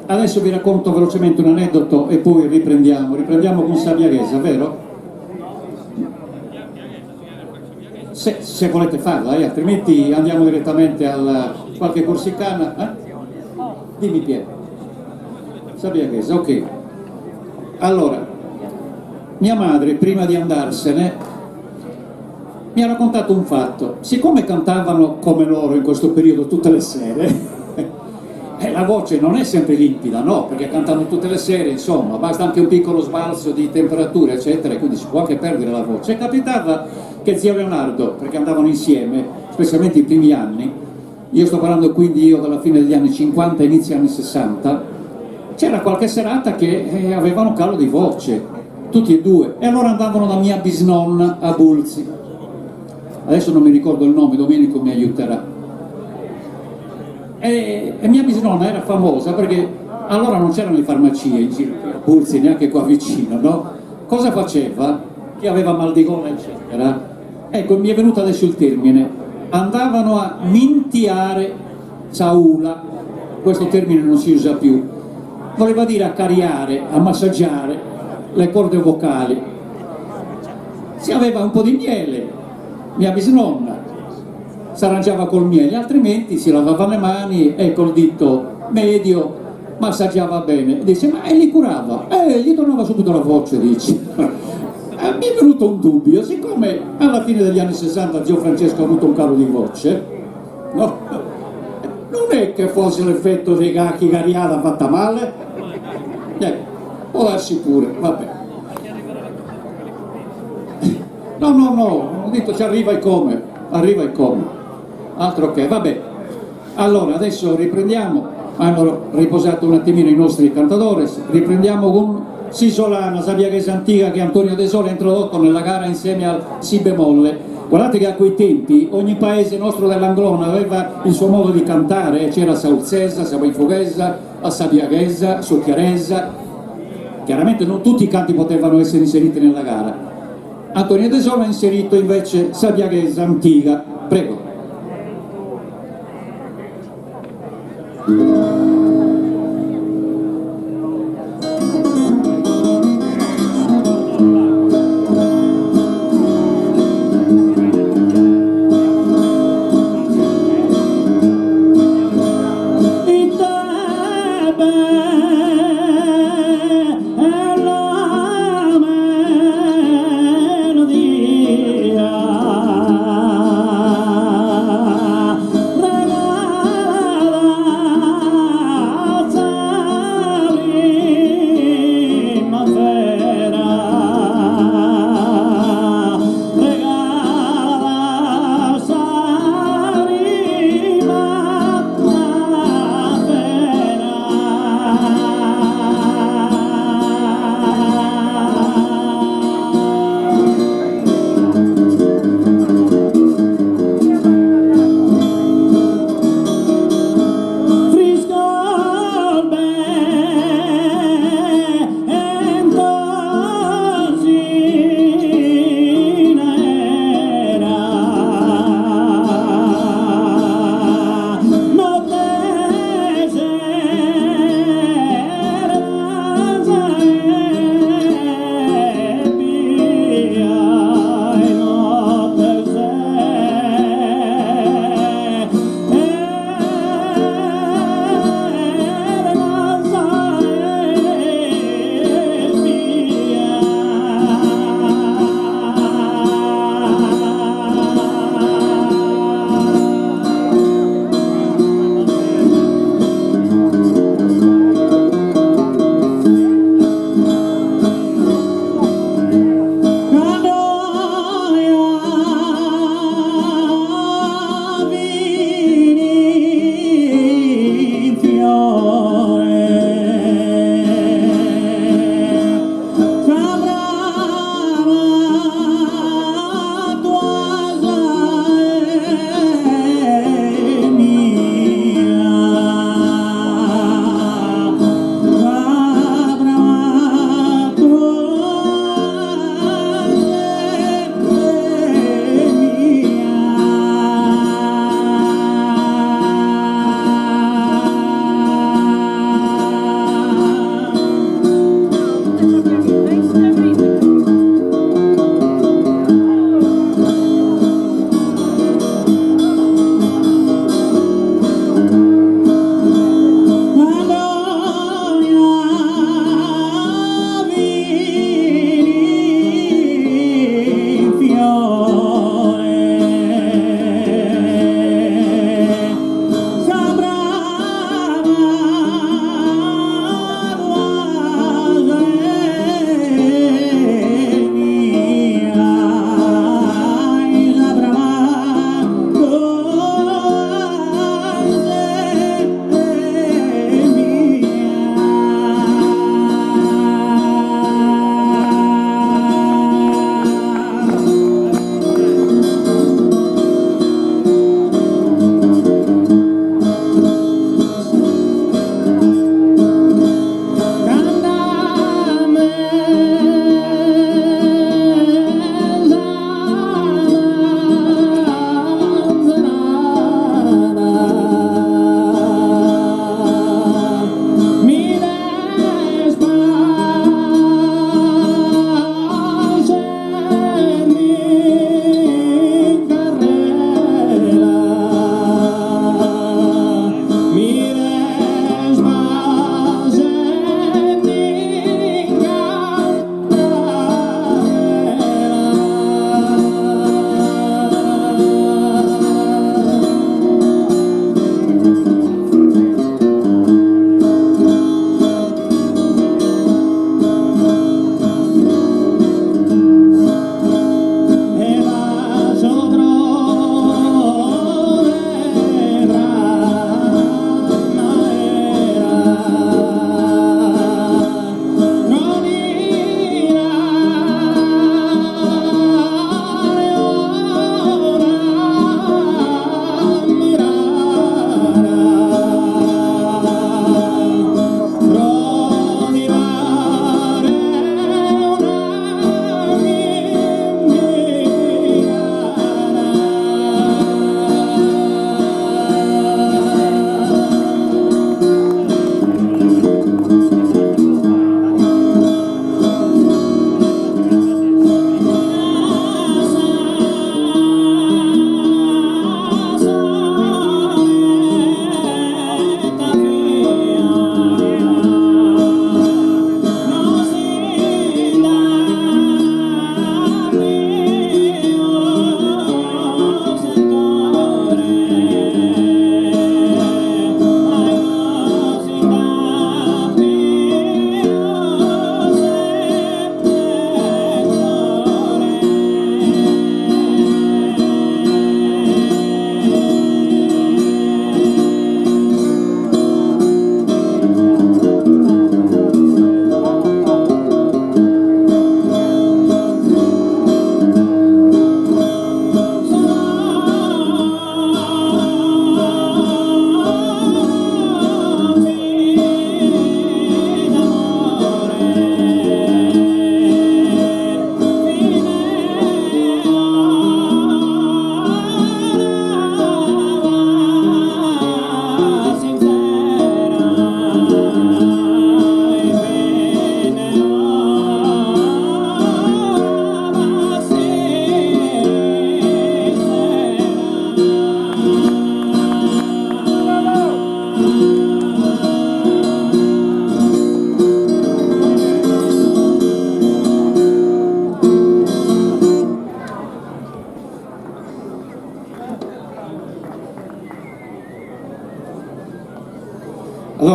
Adesso vi racconto velocemente un aneddoto e poi riprendiamo con Sabbia Chiesa, vero? Se volete farla, altrimenti andiamo direttamente a qualche corsicana. Dimmi Pietro. Sabbia Chiesa, ok. Allora, mia madre prima di andarsene mi ha raccontato un fatto. Siccome cantavano come loro in questo periodo tutte le sere, la voce non è sempre limpida, no? Perché cantano tutte le sere, insomma, basta anche un piccolo sbalzo di temperatura, eccetera, e quindi si può anche perdere la voce. E capitava che zio Leonardo, perché andavano insieme, specialmente i primi anni, io sto parlando quindi dalla fine degli anni 50, inizio anni 60, c'era qualche serata che avevano calo di voce, tutti e due, e allora andavano da mia bisnonna a Bulzi. Adesso non mi ricordo il nome, Domenico mi aiuterà. E mia bisnonna era famosa perché allora non c'erano le farmacie in giro a Bulzi, neanche qua vicino, no? Cosa faceva? Chi aveva mal di gola, eccetera. Ecco, mi è venuto adesso il termine. Andavano a mintiare Saula, questo termine non si usa più, voleva dire accariare, a massaggiare le corde vocali. Si aveva un po' di miele, mia bisnonna s'arrangiava col miele, altrimenti si lavava le mani e col dito medio massaggiava bene. Dice, ma e li curava? Gli tornava subito la voce, dice. Mi è venuto un dubbio, siccome alla fine degli anni 60 zio Francesco ha avuto un calo di voce, no? Non è che fosse l'effetto dei cacchi cariata fatta male? Può darsi pure, vabbè. No, ho detto ci arriva e come, altro che, vabbè. Allora, adesso riprendiamo, hanno riposato un attimino i nostri cantadores, riprendiamo con Sisolana, Sabia che è antica, che Antonio De Sole ha introdotto nella gara insieme al Si bemolle. Guardate che a quei tempi ogni paese nostro dell'Anglona aveva il suo modo di cantare, c'era Sauzzesa, Sabaifoghesa, Assabiaghesa, Socchiaresa. Chiaramente non tutti i canti potevano essere inseriti nella gara. Antonio De Sole ha inserito invece Sabiaghesa antica. Prego.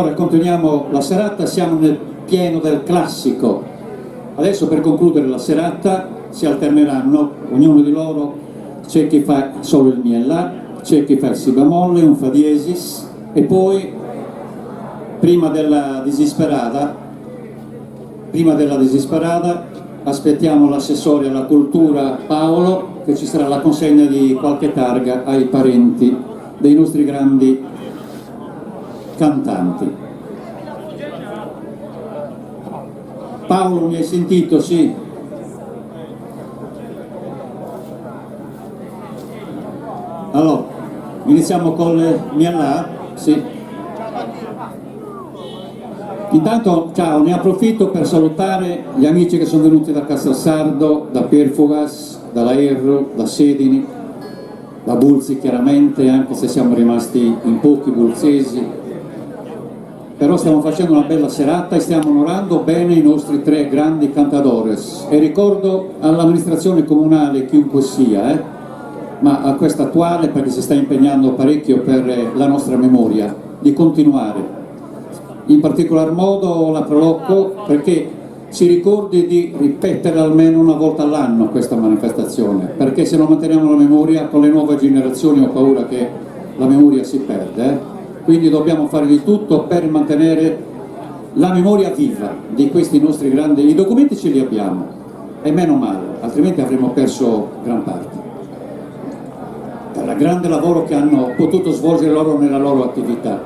Allora continuiamo la serata, siamo nel pieno del classico. Adesso per concludere la serata si alterneranno, ognuno di loro c'è chi fa solo il mi e la, c'è chi fa il si bemolle, un fa diesis e poi prima della disisperata aspettiamo l'assessore alla cultura Paolo, che ci sarà la consegna di qualche targa ai parenti dei nostri grandi cantanti. Paolo, mi hai sentito? Sì. Allora, iniziamo con il Mialà? Sì. Intanto, ciao, ne approfitto per salutare gli amici che sono venuti da Castersardo, da Perfugas, da Laerro, da Sedini, da Bulzi chiaramente, anche se siamo rimasti in pochi bulzesi. Però stiamo facendo una bella serata e stiamo onorando bene i nostri tre grandi cantadores. E ricordo all'amministrazione comunale, chiunque sia, ma a questa attuale, perché si sta impegnando parecchio per la nostra memoria, di continuare. In particolar modo la Prolocco, perché si ricordi di ripetere almeno una volta all'anno questa manifestazione, perché se non manteniamo la memoria con le nuove generazioni ho paura che la memoria si perde. Quindi dobbiamo fare di tutto per mantenere la memoria viva di questi nostri grandi... I documenti ce li abbiamo, e meno male, altrimenti avremmo perso gran parte. Per il grande lavoro che hanno potuto svolgere loro nella loro attività.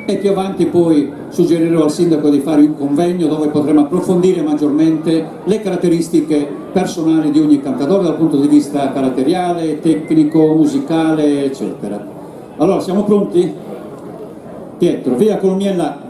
E più avanti poi suggerirò al sindaco di fare un convegno dove potremo approfondire maggiormente le caratteristiche personali di ogni cantatore dal punto di vista caratteriale, tecnico, musicale, eccetera. Allora, siamo pronti? Pietro, via con il miella.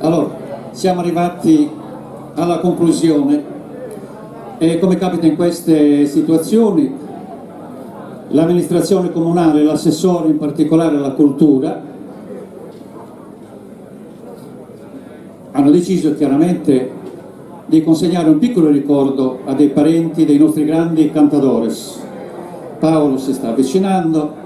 Allora, siamo arrivati alla conclusione e come capita in queste situazioni l'amministrazione comunale, l'assessore in particolare alla cultura, hanno deciso chiaramente di consegnare un piccolo ricordo a dei parenti dei nostri grandi cantadores. Paolo si sta avvicinando.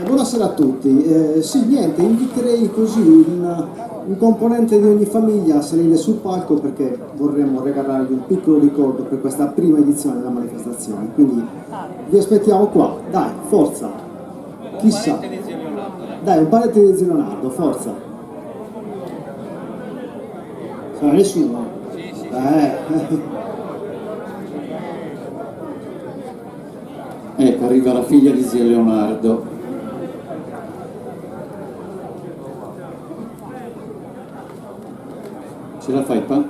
Buonasera a tutti. Sì, niente, inviterei così un componente di ogni famiglia a salire sul palco perché vorremmo regalargli un piccolo ricordo per questa prima edizione della manifestazione. Quindi vi aspettiamo qua, dai, forza. Chissà. Dai, un parente di zio Leonardo, forza. Sarà nessuno? Ecco, arriva la figlia di zio Leonardo. Ce la fai pa?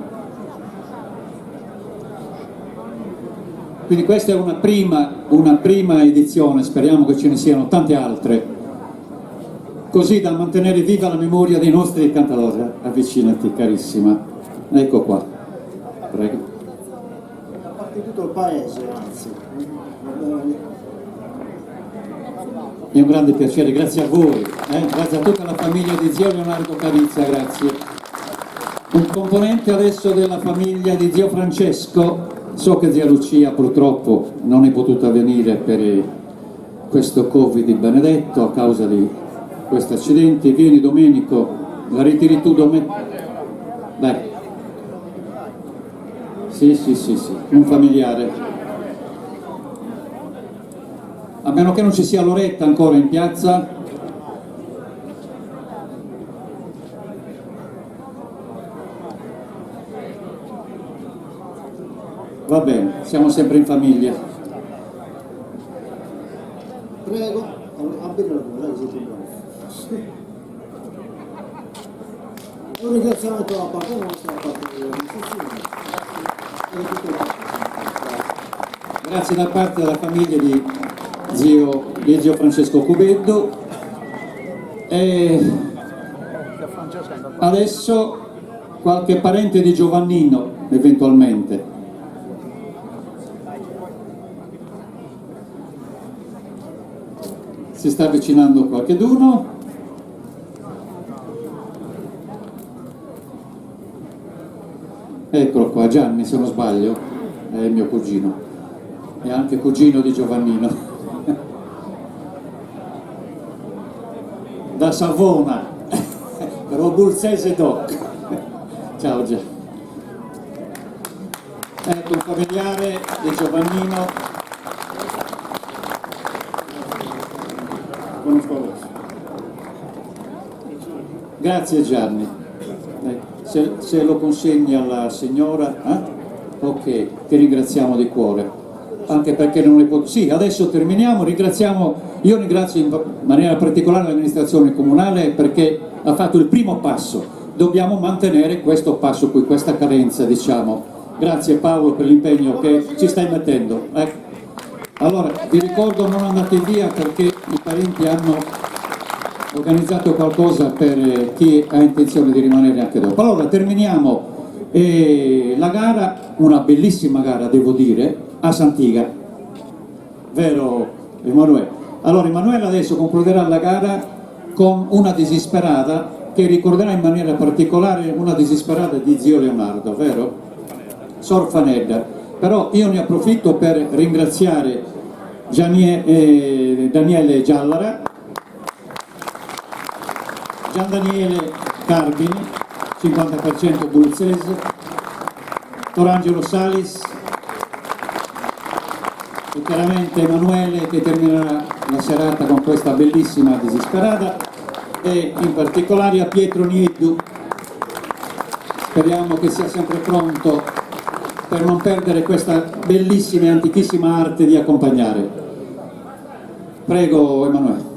Quindi questa è una prima edizione, speriamo che ce ne siano tante altre, così da mantenere viva la memoria dei nostri cantatori. Avvicinati carissima, ecco qua, prego. Da parte di tutto il paese, anzi. È un grande piacere, grazie a voi, grazie a tutta la famiglia di zio Leonardo Carizia, grazie. Un componente adesso della famiglia di zio Francesco, so che zia Lucia purtroppo non è potuta venire per questo Covid benedetto a causa di questi accidenti. Vieni Domenico, la ritiri tu Domenico? Dai. Sì, un familiare. A meno che non ci sia Loretta ancora in piazza. Va bene, siamo sempre in famiglia. Prego, aprire la tua, dai, sei più bravo. Un ringraziamento da parte nostra, da parte dell'amministrazione. Grazie da parte della famiglia di zio Francesco Cubeddo. E adesso qualche parente di Giovannino, eventualmente. Si sta avvicinando qualcheduno. Eccolo qua, Gianni se non sbaglio, è il mio cugino, è anche cugino di Giovannino. Da Savona, però Bulzese Doc. Ciao Gianni. Ecco un familiare di Giovannino. Grazie Gianni, se lo consegni alla signora, ok, ti ringraziamo di cuore, anche perché non è sì, adesso terminiamo, io ringrazio in maniera particolare l'amministrazione comunale perché ha fatto il primo passo, dobbiamo mantenere questo passo qui, questa cadenza diciamo. Grazie Paolo per l'impegno che ci stai mettendo. Allora, vi ricordo non andate via perché i parenti hanno organizzato qualcosa per chi ha intenzione di rimanere anche dopo. Allora, terminiamo la gara, una bellissima gara devo dire, a Santiga, vero Emanuele? Allora, Emanuele adesso concluderà la gara con una disisperata che ricorderà in maniera particolare una disisperata di zio Leonardo, vero? Sorfanedda. Però io ne approfitto per ringraziare Daniele Giallara, Gian Daniele Carbini, 50% Bulzese, Torangelo Salis e chiaramente Emanuele che terminerà la serata con questa bellissima disisperata e in particolare a Pietro Nieddu. Speriamo che sia sempre pronto per non perdere questa bellissima e antichissima arte di accompagnare. Prego Emanuele.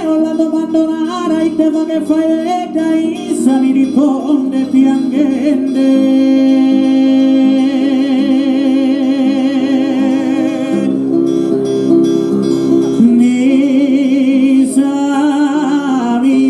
ho la domandonara e devo che fai da Isa mi risponde Nisa mi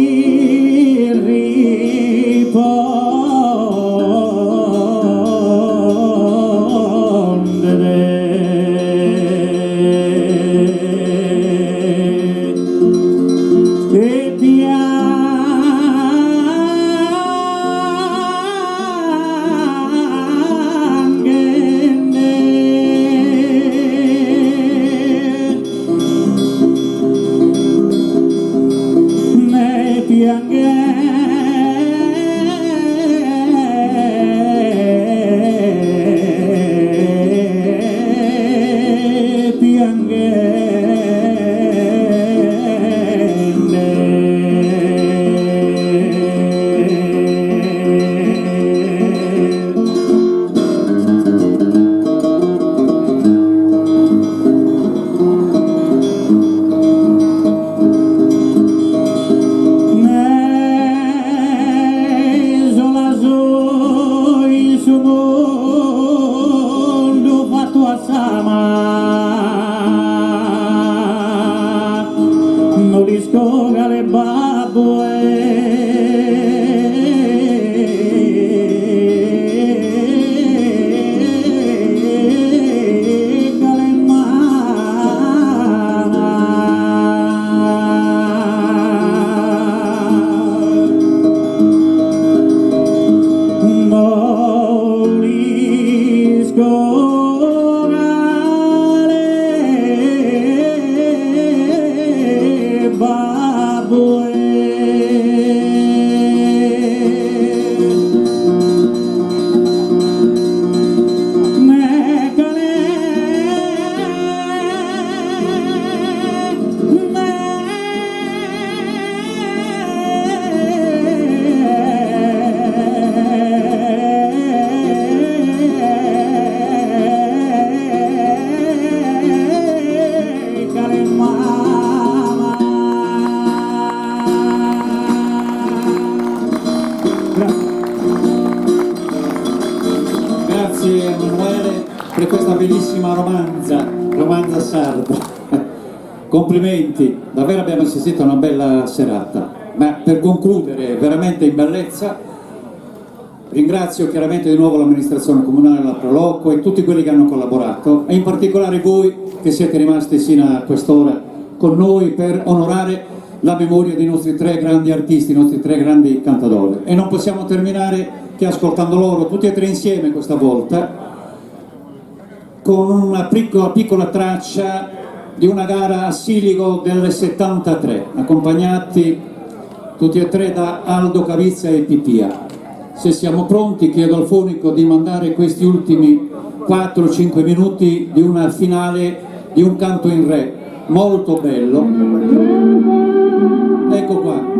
Grazie Emanuele per questa bellissima romanza sarda. Complimenti, davvero abbiamo assistito a una bella serata. Ma per concludere veramente in bellezza, ringrazio chiaramente di nuovo l'amministrazione comunale della Proloco e tutti quelli che hanno collaborato, e in particolare voi che siete rimasti sino a quest'ora con noi per onorare la memoria dei nostri tre grandi artisti, i nostri tre grandi cantatori. E non possiamo terminare che ascoltando loro tutti e tre insieme questa volta con una piccola traccia di una gara a Silico del 73, accompagnati tutti e tre da Aldo Cavizza e Pipia. Se siamo pronti, chiedo al fonico di mandare questi ultimi 4-5 minuti di una finale di un canto in re molto bello. Ecco qua.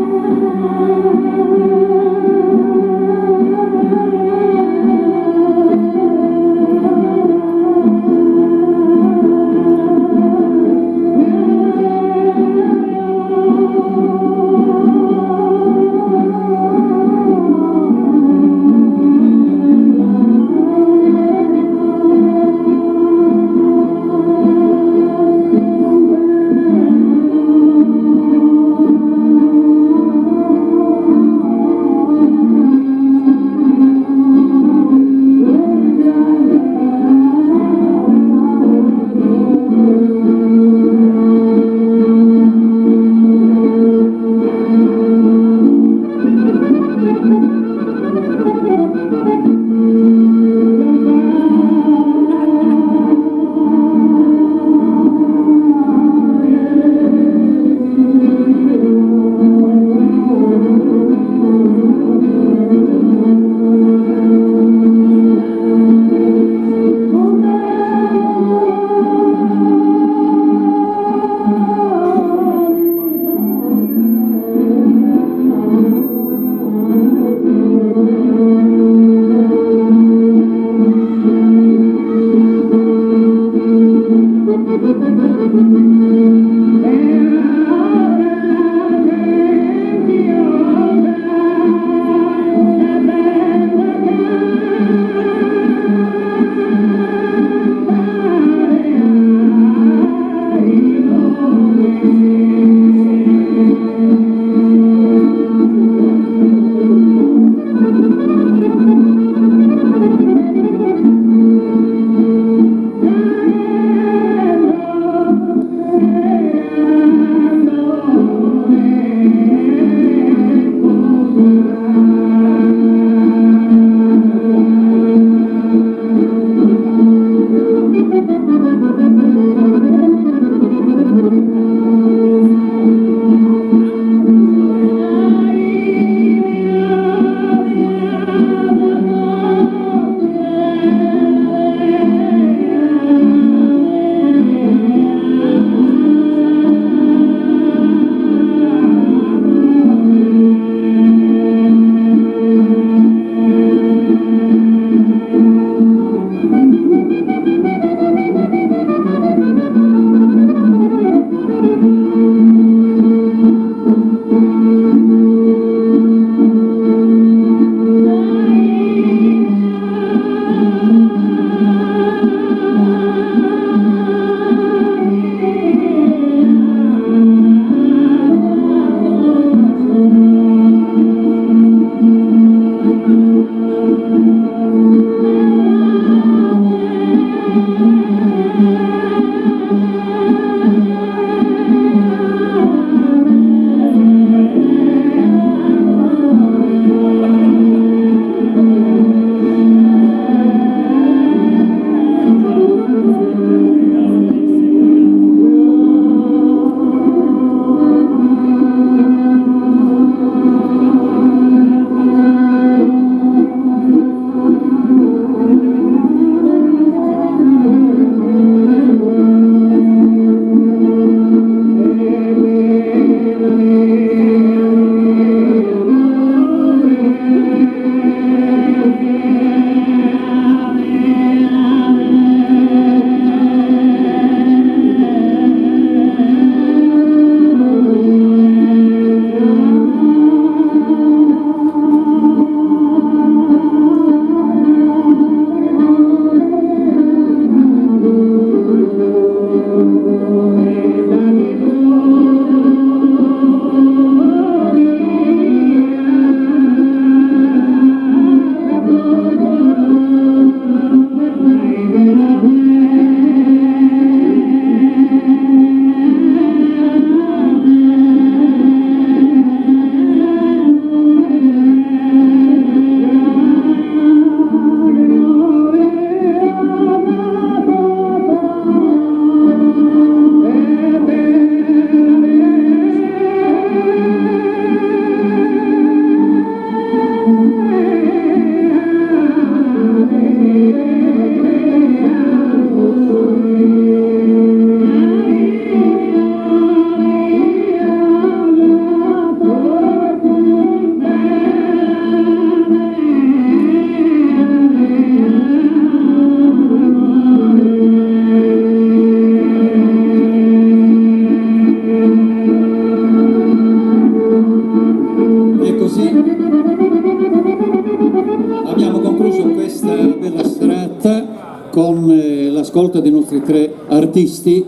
l'ascolto dei nostri 3 artisti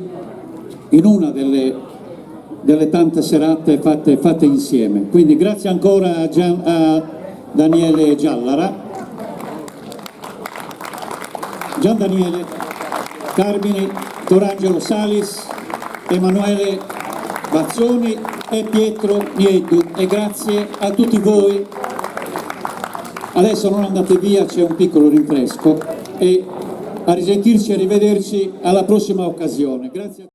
in una delle tante serate fatte insieme. Quindi grazie ancora a Daniele Giallara, Gian Daniele, Carmine, Torangelo Salis, Emanuele Bazzoni e Pietro Nieddu, e grazie a tutti voi. Adesso non andate via, c'è un piccolo rinfresco, e a risentirci e arrivederci alla prossima occasione. Grazie.